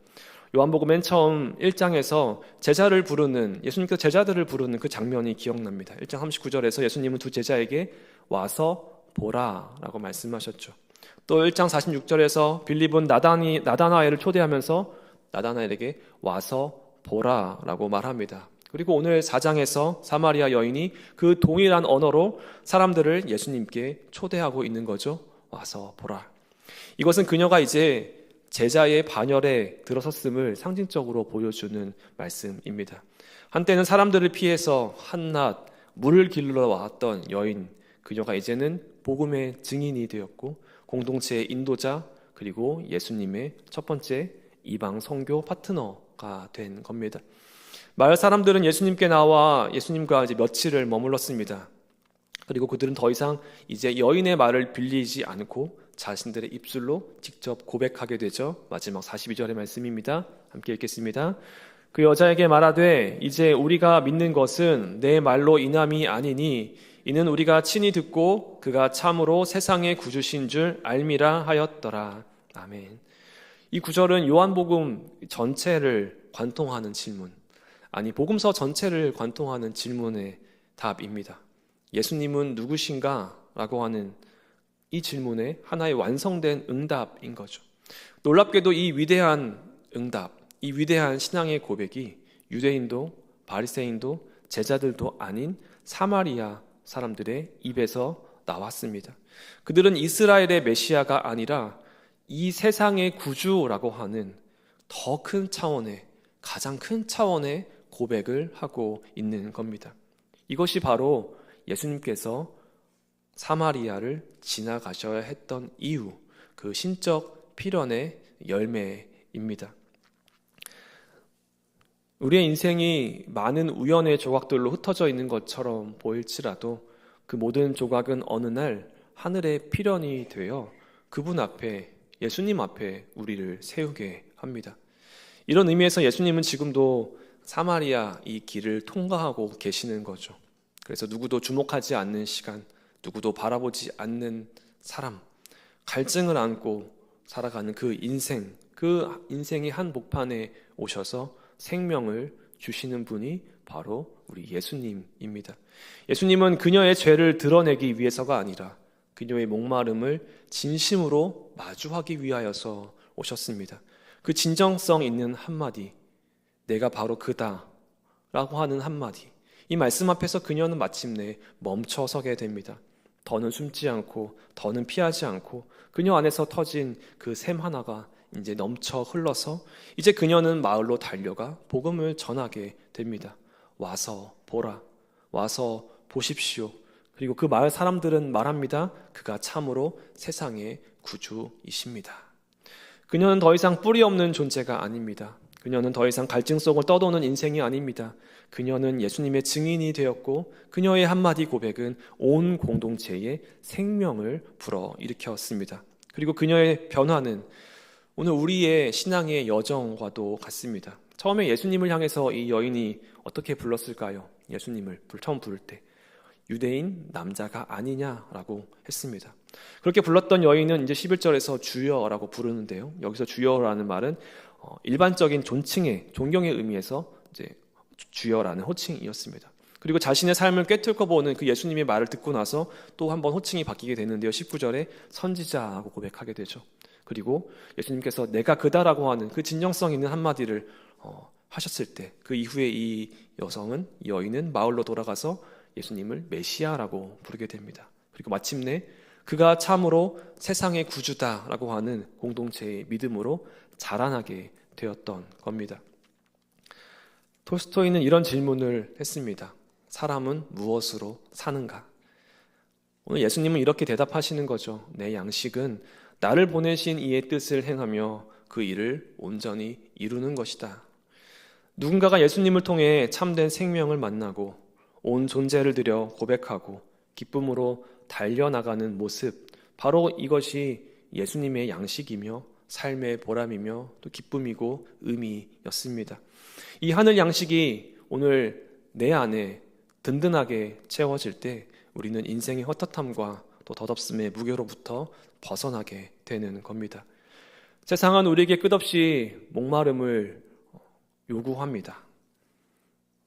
요한복음 맨 처음 1장에서 제자를 부르는 예수님께서 제자들을 부르는 그 장면이 기억납니다. 1장 39절에서 예수님은 두 제자에게 와서 보라라고 말씀하셨죠. 또 1장 46절에서 빌립은 나다나엘을 초대하면서 나다나엘에게 와서 보라라고 말합니다. 그리고 오늘 4장에서 사마리아 여인이 그 동일한 언어로 사람들을 예수님께 초대하고 있는 거죠. 와서 보라. 이것은 그녀가 이제 제자의 반열에 들어섰음을 상징적으로 보여주는 말씀입니다. 한때는 사람들을 피해서 한낱 물을 길러 왔던 여인, 그녀가 이제는 복음의 증인이 되었고 공동체의 인도자 그리고 예수님의 첫 번째 이방 선교 파트너가 된 겁니다. 마을 사람들은 예수님께 나와 예수님과 이제 며칠을 머물렀습니다. 그리고 그들은 더 이상 이제 여인의 말을 빌리지 않고 자신들의 입술로 직접 고백하게 되죠. 마지막 42절의 말씀입니다. 함께 읽겠습니다. 그 여자에게 말하되 이제 우리가 믿는 것은 내 말로 인함이 아니니 이는 우리가 친히 듣고 그가 참으로 세상의 구주신 줄 알미라 하였더라. 아멘. 이 구절은 요한복음 전체를 관통하는 질문, 아니 복음서 전체를 관통하는 질문의 답입니다. 예수님은 누구신가? 라고 하는 이 질문에 하나의 완성된 응답인 거죠. 놀랍게도 이 위대한 응답, 이 위대한 신앙의 고백이 유대인도 바리새인도 제자들도 아닌 사마리아 사람들의 입에서 나왔습니다. 그들은 이스라엘의 메시아가 아니라 이 세상의 구주라고 하는 더 큰 차원의, 가장 큰 차원의 고백을 하고 있는 겁니다. 이것이 바로 예수님께서 사마리아를 지나가셔야 했던 이유, 그 신적 필연의 열매입니다. 우리의 인생이 많은 우연의 조각들로 흩어져 있는 것처럼 보일지라도 그 모든 조각은 어느 날 하늘의 필연이 되어 그분 앞에, 예수님 앞에 우리를 세우게 합니다. 이런 의미에서 예수님은 지금도 사마리아 이 길을 통과하고 계시는 거죠. 그래서 누구도 주목하지 않는 시간, 누구도 바라보지 않는 사람, 갈증을 안고 살아가는 그 인생의 한복판에 오셔서 생명을 주시는 분이 바로 우리 예수님입니다. 예수님은 그녀의 죄를 드러내기 위해서가 아니라 그녀의 목마름을 진심으로 마주하기 위하여서 오셨습니다. 그 진정성 있는 한마디, 내가 바로 그다 라고 하는 한마디, 이 말씀 앞에서 그녀는 마침내 멈춰서게 됩니다. 더는 숨지 않고 더는 피하지 않고 그녀 안에서 터진 그 샘 하나가 이제 넘쳐 흘러서 이제 그녀는 마을로 달려가 복음을 전하게 됩니다. 와서 보라, 와서 보십시오. 그리고 그 마을 사람들은 말합니다. 그가 참으로 세상의 구주이십니다. 그녀는 더 이상 뿌리 없는 존재가 아닙니다. 그녀는 더 이상 갈증 속을 떠도는 인생이 아닙니다. 그녀는 예수님의 증인이 되었고 그녀의 한마디 고백은 온 공동체에 생명을 불어일으켰습니다. 그리고 그녀의 변화는 오늘 우리의 신앙의 여정과도 같습니다. 처음에 예수님을 향해서 이 여인이 어떻게 불렀을까요? 예수님을 처음 부를 때 유대인 남자가 아니냐라고 했습니다. 그렇게 불렀던 여인은 이제 11절에서 주여라고 부르는데요. 여기서 주여라는 말은 일반적인 존칭의 존경의 의미에서 이제 주여라는 호칭이었습니다. 그리고 자신의 삶을 꿰뚫고 보는 그 예수님의 말을 듣고 나서 또 한 번 호칭이 바뀌게 되는데요. 19절에 선지자라고 고백하게 되죠. 그리고 예수님께서 내가 그다라고 하는 그 진정성 있는 한마디를 하셨을 때 그 이후에 이 여인은 마을로 돌아가서 예수님을 메시아라고 부르게 됩니다. 그리고 마침내 그가 참으로 세상의 구주다라고 하는 공동체의 믿음으로 자라나게 되었던 겁니다. 톨스토이는 이런 질문을 했습니다. 사람은 무엇으로 사는가? 오늘 예수님은 이렇게 대답하시는 거죠. 내 양식은 나를 보내신 이의 뜻을 행하며 그 일을 온전히 이루는 것이다. 누군가가 예수님을 통해 참된 생명을 만나고 온 존재를 들여 고백하고 기쁨으로 달려나가는 모습, 바로 이것이 예수님의 양식이며 삶의 보람이며 또 기쁨이고 의미였습니다. 이 하늘 양식이 오늘 내 안에 든든하게 채워질 때 우리는 인생의 헛헛함과 또 덧없음의 무게로부터 벗어나게 되는 겁니다. 세상은 우리에게 끝없이 목마름을 요구합니다.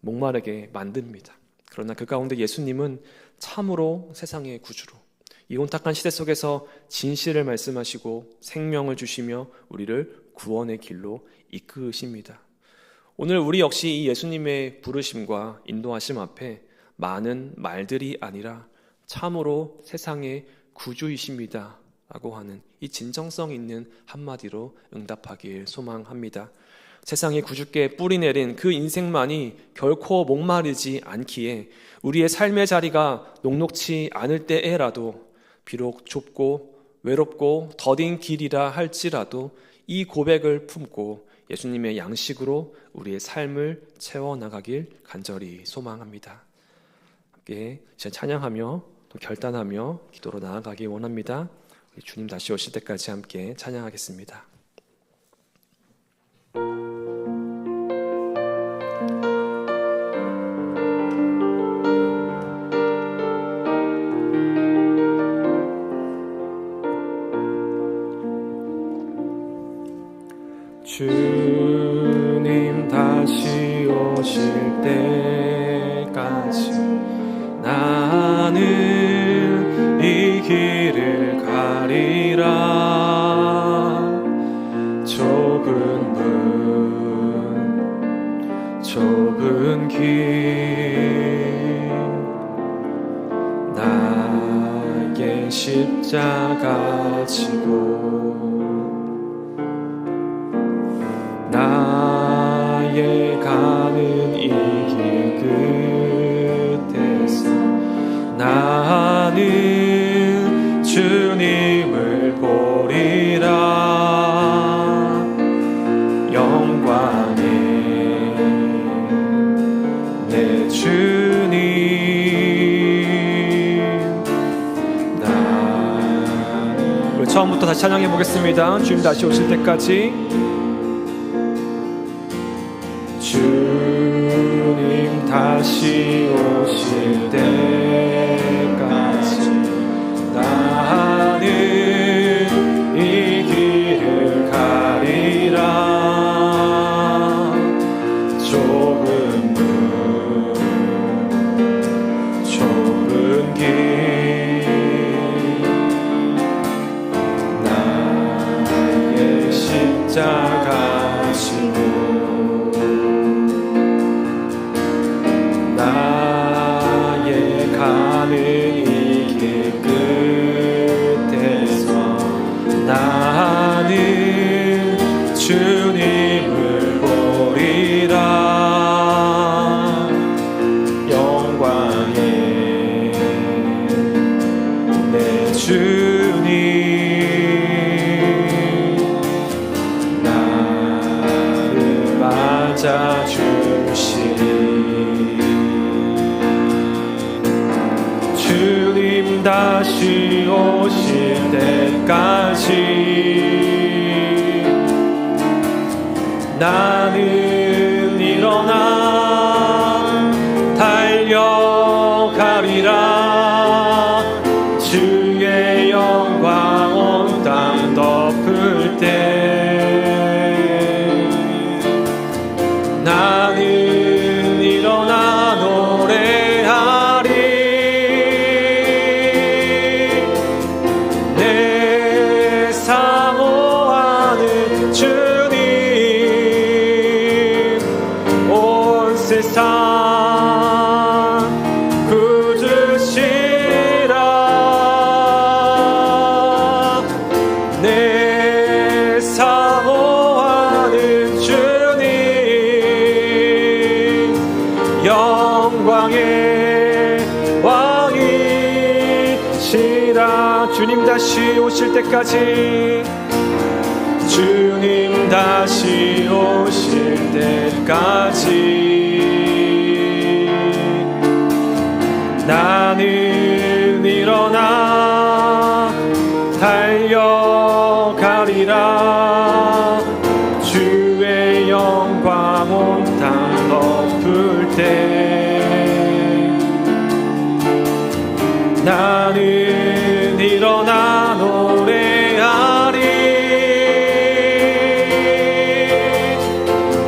목마르게 만듭니다. 그러나 그 가운데 예수님은 참으로 세상의 구주로 이 혼탁한 시대 속에서 진실을 말씀하시고 생명을 주시며 우리를 구원의 길로 이끄십니다. 오늘 우리 역시 이 예수님의 부르심과 인도하심 앞에 많은 말들이 아니라 참으로 세상의 구주이십니다 라고 하는 이 진정성 있는 한마디로 응답하길 소망합니다. 세상의 구주께 뿌리 내린 그 인생만이 결코 목마르지 않기에 우리의 삶의 자리가 녹록치 않을 때에라도 비록 좁고 외롭고 더딘 길이라 할지라도 이 고백을 품고 예수님의 양식으로 우리의 삶을 채워나가길 간절히 소망합니다. 함께 이제 찬양하며 또 결단하며 기도로 나아가기 원합니다. 우리 주님 다시 오실 때까지 함께 찬양하겠습니다. 주님 다시 오실 때까지 나는 이 길을 가리라. 좁은 길 나의 십자가 지고 나의 가는 이 길 끝에서 나는 주님을 보리라. 영광의 내 주님 나는. 우리 처음부터 다시 찬양해 보겠습니다. 주님 다시 오실 때까지. 주님 다시 오실 때까지 나는 이 길을 가리라. 좁은 길 나의 십자가 지고 나의 가는 이 길 끝에서 나는 주님을 보리라. 영광의 내 주님 나를 맞아주시리. 주님 다시 오실 때까지 나는 일어나 달려가리라. 주의 영광 온 땅 덮을 때 나는 일어나 노래하리. 내 사모하는 주님 온 세상 구주시라. 내 사모하는 주님 영광의 왕이시라. 주님 다시 오실 때까지 주님 다시 오실 때까지 나는 일어나 달려가리라. 주의 영광 온 땅 덮을 때 나는 일어나 노래하리.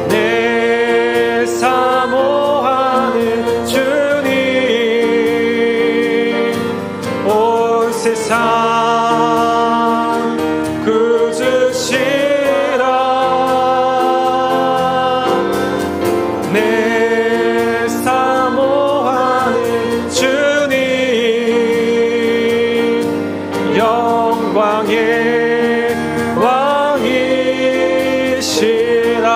내 사모하는 주님 온 세상 구주시라. 내 사모하는 주님 영광의 왕이시라.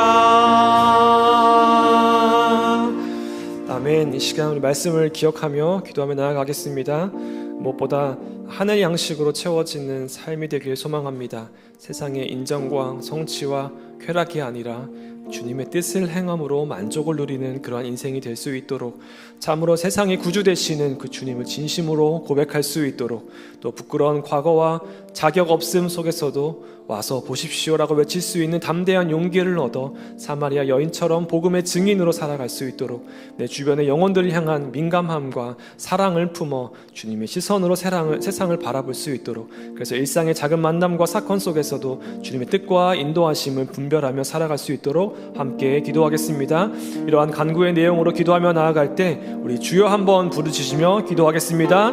아멘. 이 시간 우리 말씀을 기억하며 기도하며 나아가겠습니다. 무엇보다 하늘 양식으로 채워지는 삶이 되길 소망합니다. 세상의 인정과 성취와 쾌락이 아니라 주님의 뜻을 행함으로 만족을 누리는 그러한 인생이 될 수 있도록, 참으로 세상의 구주 되시는 그 주님을 진심으로 고백할 수 있도록, 또 부끄러운 과거와 자격 없음 속에서도 와서 보십시오라고 외칠 수 있는 담대한 용기를 얻어 사마리아 여인처럼 복음의 증인으로 살아갈 수 있도록, 내 주변의 영혼들을 향한 민감함과 사랑을 품어 주님의 시선으로 세상을 바라볼 수 있도록, 그래서 일상의 작은 만남과 사건 속에서도 주님의 뜻과 인도하심을 분별하며 살아갈 수 있도록 함께 기도하겠습니다. 이러한 간구의 내용으로 기도하며 나아갈 때 우리 주여 한번 부르짖으며 기도하겠습니다.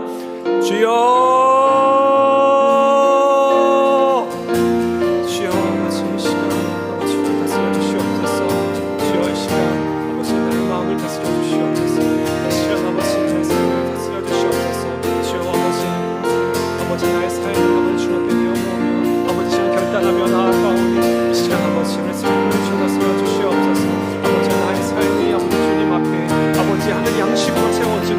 주여, 하늘 양식으로 채워진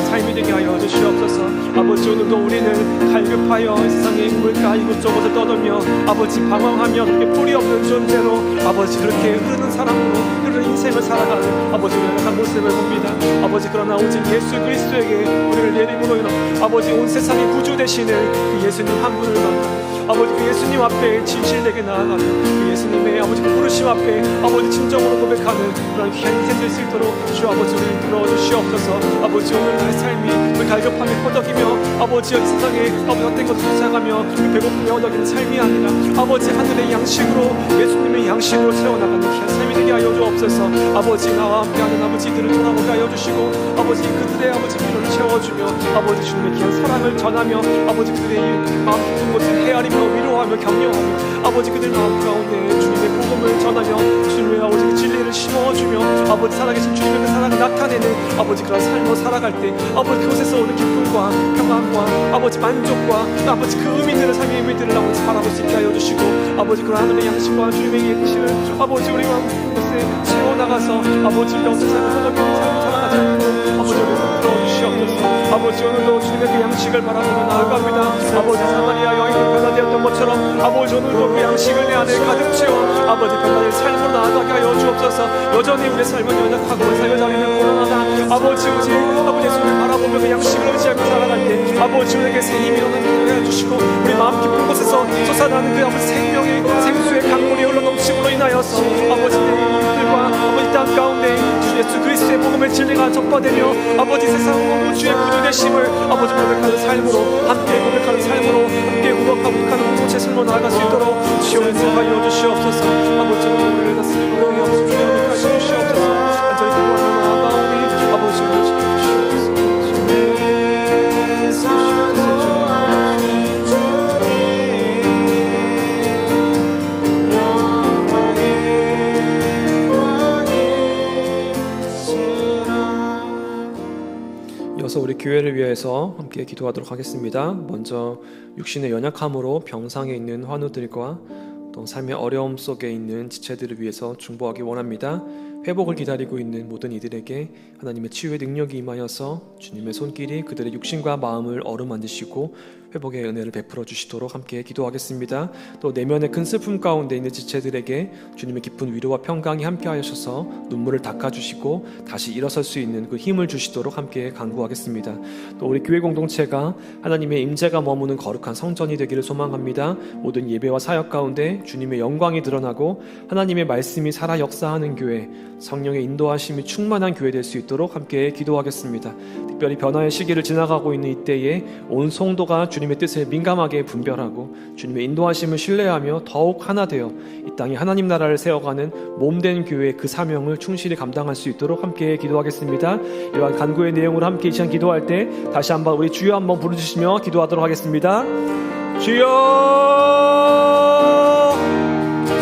삶이 되게 하여 주시옵소서. 아버지 오늘도 우리는 갈급하여 세상의 물가 이곳저곳을 떠돌며 아버지 방황하며 그렇게 뿌리 없는 존재로 아버지 그렇게 흐르는 사람으로 흐르는 인생을 살아가는 아버지 연약한 모습을 봅니다. 아버지 그러나 오직 예수 그리스도에게 우리를 예림으로 인하 아버지 온 세상의 구주 되시는 그 예수님 한 분을 만나 아버지 그 예수님 앞에 진실되게 나아가는 그 예수님의 아버지 그 부르심 앞에 아버지 진정으로 고백하는 그런 귀한 인생 될 수 있도록 주 아버지 우리를 들어주시옵소서. 아버지 오늘 나의 삶이 그 갈급함에 허덕이며 아버지 여기 세상에 아버지 헛된 것을 쫓아가며 그 배고픔에 허덕이는 삶이 아니라 아버지 하늘의 양식으로 예수님의 양식으로 채워나가는 귀한 삶이 되게 하여 주옵소서. 아버지 나와 함께하는 아버지들을 돌아보게 하여 주시고 아버지 그들의 아버지 필요를 채워주며 아버지 주님의 귀한 사랑을 전하며 아버지 그들의 마음 깊은 곳을 헤아리며 위로하며 격려하며 아버지 그들 마음 가운데 주님의 복음을 전하며 주님의 아버지 그 진리를 심어주며 아버지 살아계신 주님의 그 사랑을 나타내는 아버지 그런 삶으로 살아갈 때 아버지 그곳에서 오는 기쁨과 평안과 아버지 만족과 아버지 그 의미들을 삶의 의미들을 아버지 바라볼 수 있게 하여 주시고 아버지 그런 하늘의 양식과 주님의 예시를 아버지 우리 마음 곳에 채워나가서 아버지 우리가 어떤 삶을 살아가는 삶을 살아가지 않고 아버지 우리를 들어주시옵소서. 아버지 오늘도 주님의 그 양식을 바라보며 나아갑니다. 아버지 사마리아 여인이 변화되었던 것처럼 아버지 오늘도 그 양식을 내 안에 가득 채워 아버지 변화된 삶으로 나아가게 하여 주옵소서. 여전히 우리의 삶은 연약하고 삶의 자리는 고난하다. 아버지 오직 아버지 예수님을 바라보며 그 양식을 의지하며 살아갈 때 아버지 우리에게 새 힘이 얻는 해주시고 우리 마음 깊은 곳에서 솟아나는 그 아버지 생명의 생수의 강물이 흘러넘침으로 인하여서 아버지 내 이웃들과 아버지 땅 가운데 주 예수 그리스도의 복음의 진리가 전파되며 아버지 세상 우주의 구주 되심을 아버지 고백하는 삶으로 함께 고백하는 삶으로 함께 고백하는 공동체 삶으로 나아갈 수 있도록 주여 인도하여 주시옵소서. 아버지 우리를 다스리고 우리 아버지 주여 하여 주시옵소서. 간절히 기도하며 나아가오니 아버지 우리를 지켜주시옵소서. 이어서 우리 교회를 위해서 함께 기도하도록 하겠습니다. 먼저 육신의 연약함으로 병상에 있는 환우들과 또 삶의 어려움 속에 있는 지체들을 위해서 중보하기 원합니다. 회복을 기다리고 있는 모든 이들에게 하나님의 치유의 능력이 임하여서 주님의 손길이 그들의 육신과 마음을 어루만지시고 회복의 은혜를 베풀어 주시도록 함께 기도하겠습니다. 또 내면의 큰 슬픔 가운데 있는 지체들에게 주님의 깊은 위로와 평강이 함께 하셔서 눈물을 닦아주시고 다시 일어설 수 있는 그 힘을 주시도록 함께 간구하겠습니다. 또 우리 교회 공동체가 하나님의 임재가 머무는 거룩한 성전이 되기를 소망합니다. 모든 예배와 사역 가운데 주님의 영광이 드러나고 하나님의 말씀이 살아 역사하는 교회, 성령의 인도하심이 충만한 교회 될 수 있도록 함께 기도하겠습니다. 특별히 변화의 시기를 지나가고 있는 이때에 온 성도가 주님의 뜻을 민감하게 분별하고 주님의 인도하심을 신뢰하며 더욱 하나 되어 이 땅에 하나님 나라를 세워가는 몸된 교회의 그 사명을 충실히 감당할 수 있도록 함께 기도하겠습니다. 이러한 간구의 내용으로 함께 이 시간 기도할 때 다시 한번 우리 주여 한번 부르주시며 기도하도록 하겠습니다. 주여,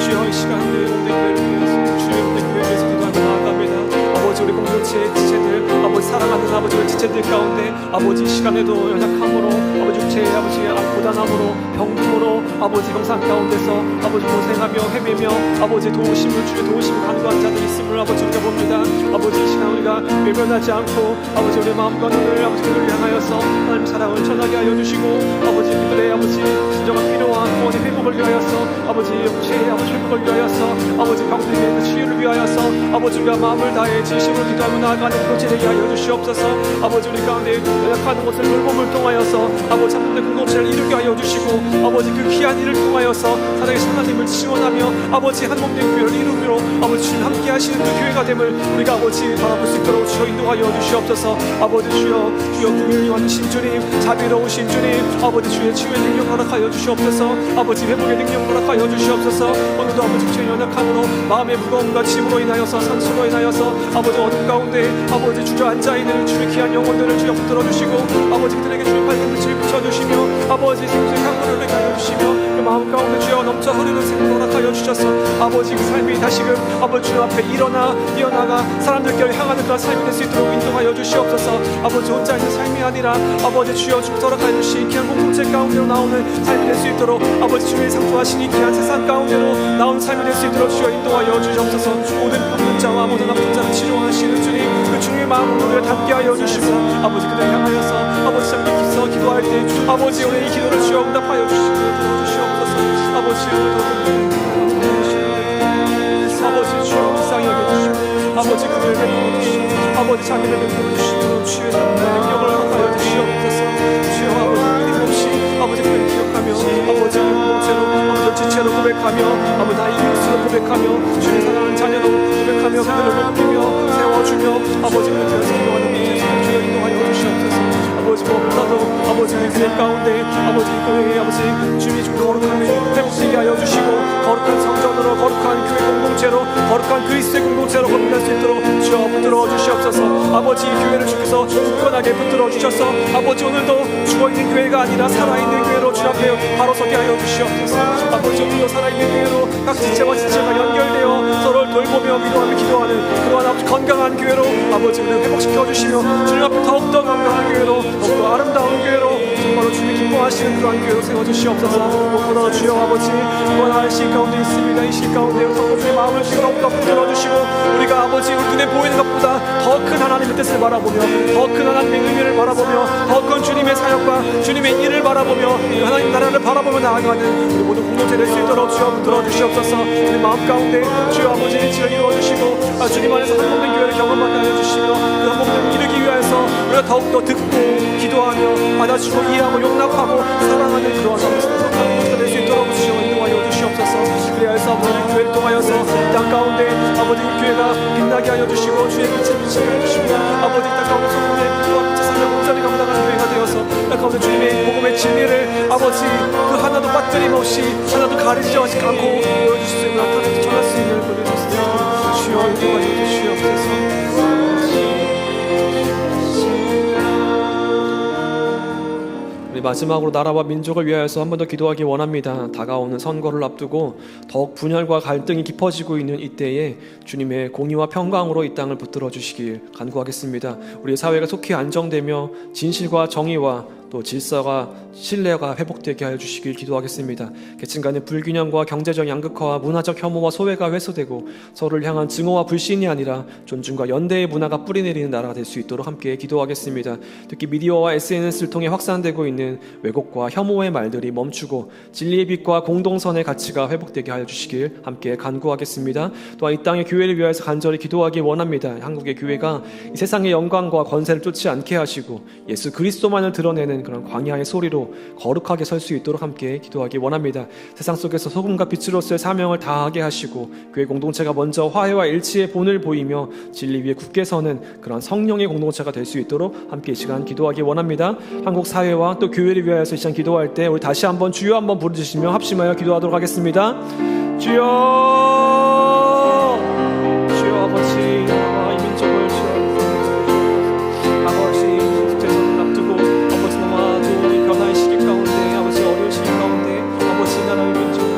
주여 이 시간 내 몸된 교회를 위해서 주의 몸된 교회를 위해서 기도하며 나아갑니다. 아버지 우리 공동체의 지체들 아버지 사랑하는 아버지 우리 지체들 가운데 아버지 이 시간에도 연약함으로 아버지 육체의 아버지 고단함으로 병듦으로 아버지 병상 가운데서 아버지 고생하며 헤매며 아버지 도우심을 주의 도우심을 간구한 자들이 있음을 아버지 우리가 봅니다. 아버지 이 시간 우리가 외면하지 않고 아버지 우리의 마음과 눈을 아버지 그들을 향하여서 하나님 사랑을 전하게 하여 주시고 아버지 그들의 아버지 진정한 필요와 구원의 회복을 위하여서 아버지 육체의 아버지 회복을 위하여서 아버지 병들의 그 치유를 위하여서 아버지 우리가 마음을 다해 진심으로 기도하며 나아가는 공동체 되게 하여 주시옵소서. 아버지 우리 가운데 연약하는 것을 돌봄을 통하여서 아버지 하나님의 공동체를 이루게 하여 주시고 아버지 그 귀한 일을 통하여서 살아계신 하나님을 지원하며 아버지 한 몸된 교회를 이루기로 아버지 주님 함께 하시는 그 교회가 됨을 우리가 아버지 바라볼 수 있도록 주여 인도하여 주시옵소서. 아버지 주여 궁일이 완주신 주님, 자비로우신 주님, 아버지 주의 치유의 능력 허락하여 주시옵소서. 아버지 회복의 능력 허락하여 주시옵소서. 오늘도 아버지 주의 연약함으로 마음의 무거움과 짐으로 인하여서 상처로 인하여서 아버지 어둠 가운데 아버지 주저앉아있는 주의 귀한 영혼들을 주여 붙들어주시고 아버지 그들에게 주의 밝은 빛을 비춰주시며 아버지 생수의 강물을 내게 하여 주시며 그 마음 가운데 주여 넘쳐 흐르는 생명 허락하여 주셔서 아버지 그 삶이 다시금 아버지 주님 앞에 일어나 뛰어나가 사람들께 향하는 그런 삶이 될 수 있도록 인도하여 주시옵소서. 아버지 혼자 있는 삶이 아니라 아버지 주여 주님 허락하여 주신 귀한 공동체 가운데로 나오는 삶이 될 수 있도록 아버지 주님의 상주하신 이 귀한 세상 가운데로 나오는 삶이 될 수 있도록 주여 인도하여 주시옵소서. 모든 붓는 자와 모든 아픈 자를 치료하시는 주님, 그 주님의 마음으로 우리를 닿게 하여 주시고 아버지 그들을 향하여서 아버지 참 깊이서 기도하여 기도할 때 아버지 오늘 이 기도를 주여 응답하여 주시고 들어주시옵소서. 아버지 아버지 주여 불쌍히 여겨주시고 아버지 그를 베풀어 주시고 아버지 자기를 베풀어 주시고 주의 능력을 허락하여 주시옵소서. 주여 아버지 끊임없이 아버지 그를 기억하며 아버지 공동체로 아버지 지체로 고백하며 아버지 나의 이웃으로 고백하며 주의 사랑하는 자녀로 고백하며 그들을 높이며 세워주며 아버지 그를 되어서 기도하는 민재수를 주여 인도하여 주시옵소서. 아버지 무엇보다도 아버지 우리 교회 가운데 아버지 교회의 아버지 주님이 좀 거룩함을 회복되게 하여 주시고 거룩한 성전으로 거룩한 교회 공동체로 거룩한 그리스도의 공동체로 거듭날 수 있도록 주여 붙들어 주시옵소서. 아버지 이 교회를 주께서 굳건하게 붙들어 주셔서 아버지 오늘도 죽어있는 교회가 아니라 살아있는 교회로 주 앞에 바로 서게 하여 주시옵소서. 아버지 오늘도 살아있는 교회로 각 지체와 지체가 연결되어 서로를 돌보며 위로하며 기도하는 그러한 아버지 건강한 교회로 아버지 우리를 회복시켜 주시며 주님 앞에 더욱더 건강한 교회로 더욱더 아름다운 교회로 정말로 주님이 기뻐하시는 그러한 교회로 세워주시옵소서. 무엇보다 주여 아버지 원할 시 가운데 있습니다. 이 시 가운데 우리의 마음을 더욱더 붙들어주시고 우리가 아버지 우리 눈에 보이는 것보다 더 큰 하나님의 뜻을 바라보며 더 큰 하나님의 의미를 바라보며 더 큰 주님의 사역과 주님의 일을 바라보며 하나님 나라를 바라보며 나아가는 우리 모두 공동체 될 수 있도록 주여 붙들어 주시옵소서. 우리 마음 가운데 주여 아버지 일치를 이루어주시고 주님 안에서 한복된 교회를 경험하게 하여 주시며 그 한복됨을 이루기 위하여서 우리가 더욱더 듣고 기도하며 받아주고 이해하고 용납하고 사랑하는 그러한 성도가 될 수 있도록 주여 인도하여 주시옵소서. 그리하여서 아버지 교회를 통하여서 땅 가운데 아버지 우리 교회가 빛나게 하여 주시고 주의 빛을 비치게 하여 주시고 아버지 땅 가운데 성도의 빛과 빛의 사명 온전히 감당하는 교회가 되어서 땅 가운데 주님의 복음의 진리를 아버지 그 하나도 빠뜨림 없이 하나도 가리지 않고 보여주실 수 있는 나타내서 전할 수 있는 그를 주여 인도하여 주시옵소서. 마지막으로 나라와 민족을 위하여서 한 번 더 기도하기 원합니다. 다가오는 선거를 앞두고 더욱 분열과 갈등이 깊어지고 있는 이때에 주님의 공의와 평강으로 이 땅을 붙들어 주시길 간구하겠습니다. 우리 사회가 속히 안정되며 진실과 정의와 또 질서가 신뢰가 회복되게 하여 주시길 기도하겠습니다. 계층 간의 불균형과 경제적 양극화와 문화적 혐오와 소외가 해소되고 서로를 향한 증오와 불신이 아니라 존중과 연대의 문화가 뿌리내리는 나라가 될 수 있도록 함께 기도하겠습니다. 특히 미디어와 SNS를 통해 확산되고 있는 왜곡과 혐오의 말들이 멈추고 진리의 빛과 공동선의 가치가 회복되게 하여 주시길 함께 간구하겠습니다. 또한 이 땅의 교회를 위하여서 간절히 기도하기 원합니다. 한국의 교회가 이 세상의 영광과 권세를 쫓지 않게 하시고 예수 그리스도만을 드러내는 그런 광야의 소리로 거룩하게 설 수 있도록 함께 기도하기 원합니다. 세상 속에서 소금과 빛으로서의 사명을 다하게 하시고 교회 공동체가 먼저 화해와 일치의 본을 보이며 진리 위에 굳게 서는 그런 성령의 공동체가 될 수 있도록 함께 이 시간 기도하기 원합니다. 한국 사회와 또 교회를 위하여서 이 시간 기도할 때 우리 다시 한번 주여 한번 부르짖으며 합심하여 기도하도록 하겠습니다. 주여 주여 아버지 나라와 이 민족을 주여 아버지 대선을 앞두고 아버지 너무나도 변화의 시기 가운데 아버지 어려운 시기 가운데 아버지 나라의 민족이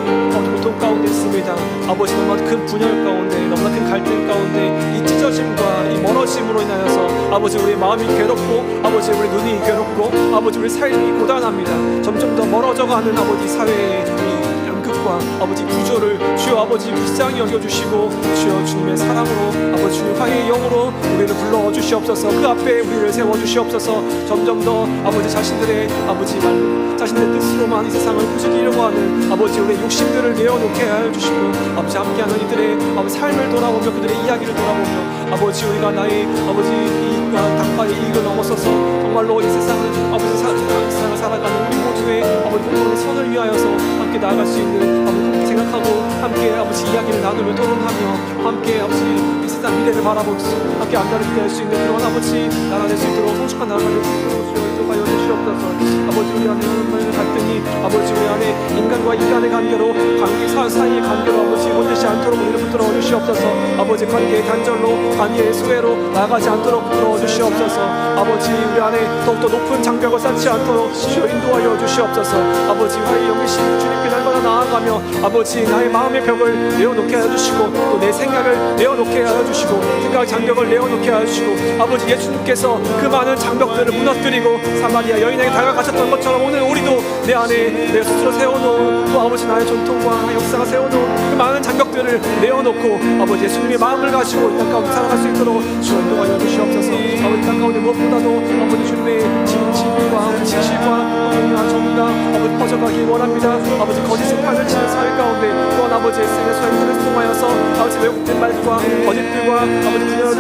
고통 가운데 있습니다. 아버지 너무나 큰 분열 가운데 너무나 큰 갈등 가운데 이 찢어짐과 이 멀어짐으로 인하여서 아버지 우리 마음이 괴롭고 아버지 우리 눈이 괴롭고 아버지 우리 삶이 고단합니다. 점점 더 멀어져가는 아버지 사회의 이 양극과 아버지 구조를 주여 아버지 불쌍히 여겨주시고 주여 주님의 사랑으로 아버지 주님 화해의 영으로 우리를 불러주시옵소서. 그 앞에 우리를 세워주시옵소서. 점점 더 아버지 자신들의 아버지 말 자신의 뜻으로만 이 세상을 부수기려고 하는 아버지 우리의 욕심들을 내어놓게 하여 주시고 아버지 함께하는 이들의 아버지 삶을 돌아보며 그들의 이야기를 돌아보며 아버지 우리가 나의 아버지 이익과 당파의 이익을 넘어서서 정말로 이 세상을 아버지 세상을 살아가는 우리 모두의 아버지 공동의 선을 위하여서 함께 나아갈 수 있는 아버지 생각하고 함께 아버지 이야기를 나누며 토론하며 함께 아버지 이 세상 미래를 바라보면서 함께 안전을 기대할 수 있는 그런 아버지 나라 될 수 있도록 성숙한 나라가 될 수 있도록 주여 인도하여 주시옵소서. 아버지 우리 안에 하는 갈등이 아버지 우리 안에 인간과 인간의 관계로 관계 사이의 관계로 아버지 혼내지 않도록 우리를 붙들어 주시옵소서. 아버지 관계의 단절로 관계의 수혜로 나가지 않도록 붙들어 주시옵소서. 아버지 우리 안에 더욱더 높은 장벽을 쌓지 않도록 주여 인도하여 주시옵소서. 아버지 화의 영이신 주님께 날마다 나아가며 아버지 나의 마음의 벽을 내어놓게 하여 주시고 또 내 생각을 내어놓게 하여 주시고 생각의 장벽을 내어놓게 하여 주시고 아버지 예수님께서 그 많은 장벽들을 무너뜨리고 사마리아 여인에게 다가가셨던 것처럼 오늘 우리도 내 안에 내 스스로 세워놓은 또 아버지 나의 전통과 역사가 세워놓은 그 많은 장벽들을 내어놓고 아버지 예수님의 마음을 가지고 이 땅 가운데 살아갈 수 있도록 주여 인도하여 주시옵소서. 아버지 땅 가운데 무엇보다도 아버지 주님의 진리와 진실과 주시기 원합니다. 아버지 거짓의 판을 치는 사회 가운데 또한 아버지 SNS와 인터넷을 통하여서 아버지 왜곡된 말들과 거짓들과 아버지 분열을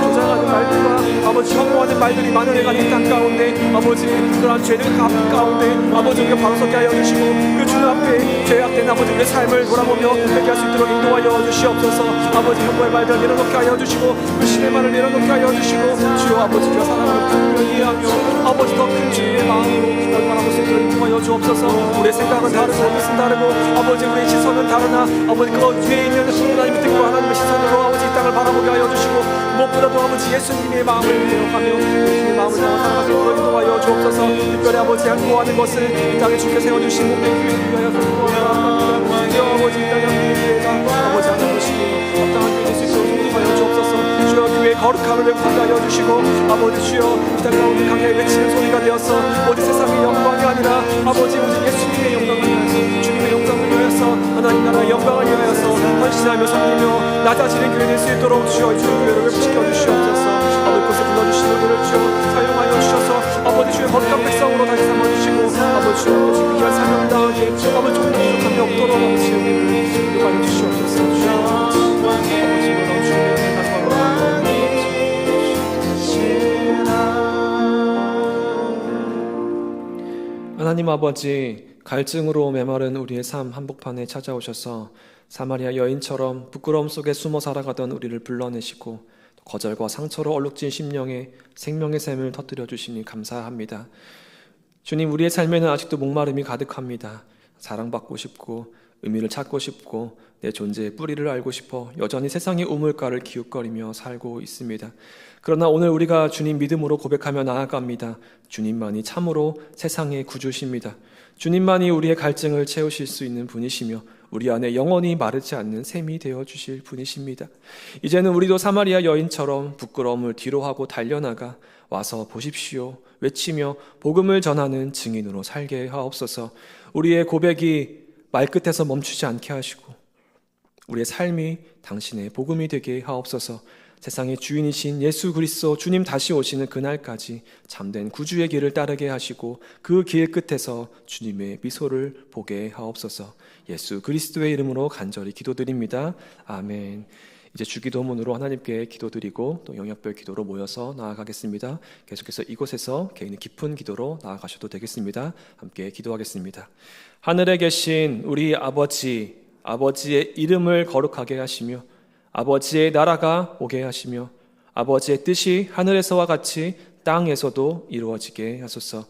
조장하는 말들과 아버지 혐오하는 말들이 만연해가는 이 땅 가운데 아버지 그러한 죄를 가운데 아버지 우리가 바로 서게 하여 주시고 그 주님 앞에 죄악된 아버지 우리의 삶을 돌아보며 회개할 수 있도록 인도하여 주시옵소서. 아버지 혐오의 말들을 내려놓게 하여 주시고 그 신의 말을 내려놓게 하여 주시고 주여 아버지 우리가 사랑하는 분명히 이해하며 아버지 더 큰 주님의 마음으로 얼마나 수 있도록 인도하여 주옵소서. 우리의 생각은 다르고 뜻은 다르고 아버지 우리의 시선은 다르나 아버지 그 위에 있는 하나님의 뜻과 하나님의 시선으로 아버지 이 땅을 바라보게 하여 주시고 무엇보다도 아버지 예수님의 마음을 기억하며 예수님의 마음을 사랑할 수 있도록 인도하여 주옵소서. 특별히 아버지 양보하는 것을 이 땅에 주께 세워주신 몸의 교회를 위하여 기도합니다. 주여 아버지 이 땅에 교회가 아버지 하나님 보시고 합당한 교회 될수 있도록 인도하여 주옵소서. 주여 교회의 거룩함을 회복하게 하여 주시고 아버지 주여 이 땅 가운데 강하게 외치는 소리가 되어서 어디 세상의 영광이 아니라 아버지 오직 예수님의 영광을 위하여서 주님의 영광을 위하여서 하나님 나라의 영광을 위하여서 헌신하며 섬기며 낮아지는 교회 될 수 있도록 주여 이 교회를 회복시켜 주시옵소서. 아버지 곳에 불러주시는 분을 주여 사용하여 주셔서 아버지 주의 거룩한 백성으로 다시 삼아주시고 아버지 주여 아버지 귀한 사명 다하게 아버지 조금 부족함이 없도록 아버지 여기를 인도하여 주시옵소서. 주여 아버지 너무 주님의 은혜가 하나님 아버지, 갈증으로 메마른 우리의 삶 한복판에 찾아오셔서 사마리아 여인처럼 부끄러움 속에 숨어 살아가던 우리를 불러내시고 거절과 상처로 얼룩진 심령에 생명의 샘을 터뜨려 주시니 감사합니다. 주님, 우리의 삶에는 아직도 목마름이 가득합니다. 사랑받고 싶고 의미를 찾고 싶고 내 존재의 뿌리를 알고 싶어 여전히 세상의 우물가를 기웃거리며 살고 있습니다. 그러나 오늘 우리가 주님 믿음으로 고백하며 나아갑니다. 주님만이 참으로 세상의 구주십니다. 주님만이 우리의 갈증을 채우실 수 있는 분이시며 우리 안에 영원히 마르지 않는 샘이 되어주실 분이십니다. 이제는 우리도 사마리아 여인처럼 부끄러움을 뒤로하고 달려나가 와서 보십시오 외치며 복음을 전하는 증인으로 살게 하옵소서. 우리의 고백이 말끝에서 멈추지 않게 하시고 우리의 삶이 당신의 복음이 되게 하옵소서. 세상의 주인이신 예수 그리스도 주님 다시 오시는 그날까지 참된 구주의 길을 따르게 하시고 그 길 끝에서 주님의 미소를 보게 하옵소서. 예수 그리스도의 이름으로 간절히 기도드립니다. 아멘. 이제 주기도문으로 하나님께 기도드리고 또 영역별 기도로 모여서 나아가겠습니다. 계속해서 이곳에서 개인의 깊은 기도로 나아가셔도 되겠습니다. 함께 기도하겠습니다. 하늘에 계신 우리 아버지, 아버지의 이름을 거룩하게 하시며 아버지의 나라가 오게 하시며 아버지의 뜻이 하늘에서와 같이 땅에서도 이루어지게 하소서.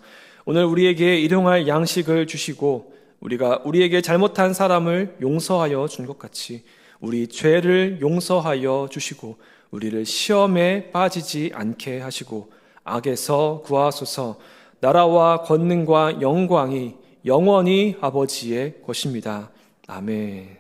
오늘 우리에게 일용할 양식을 주시고 우리가 우리에게 잘못한 사람을 용서하여 준 것 같이 우리 죄를 용서하여 주시고 우리를 시험에 빠지지 않게 하시고 악에서 구하소서. 나라와 권능과 영광이 영원히 아버지의 것입니다. 아멘.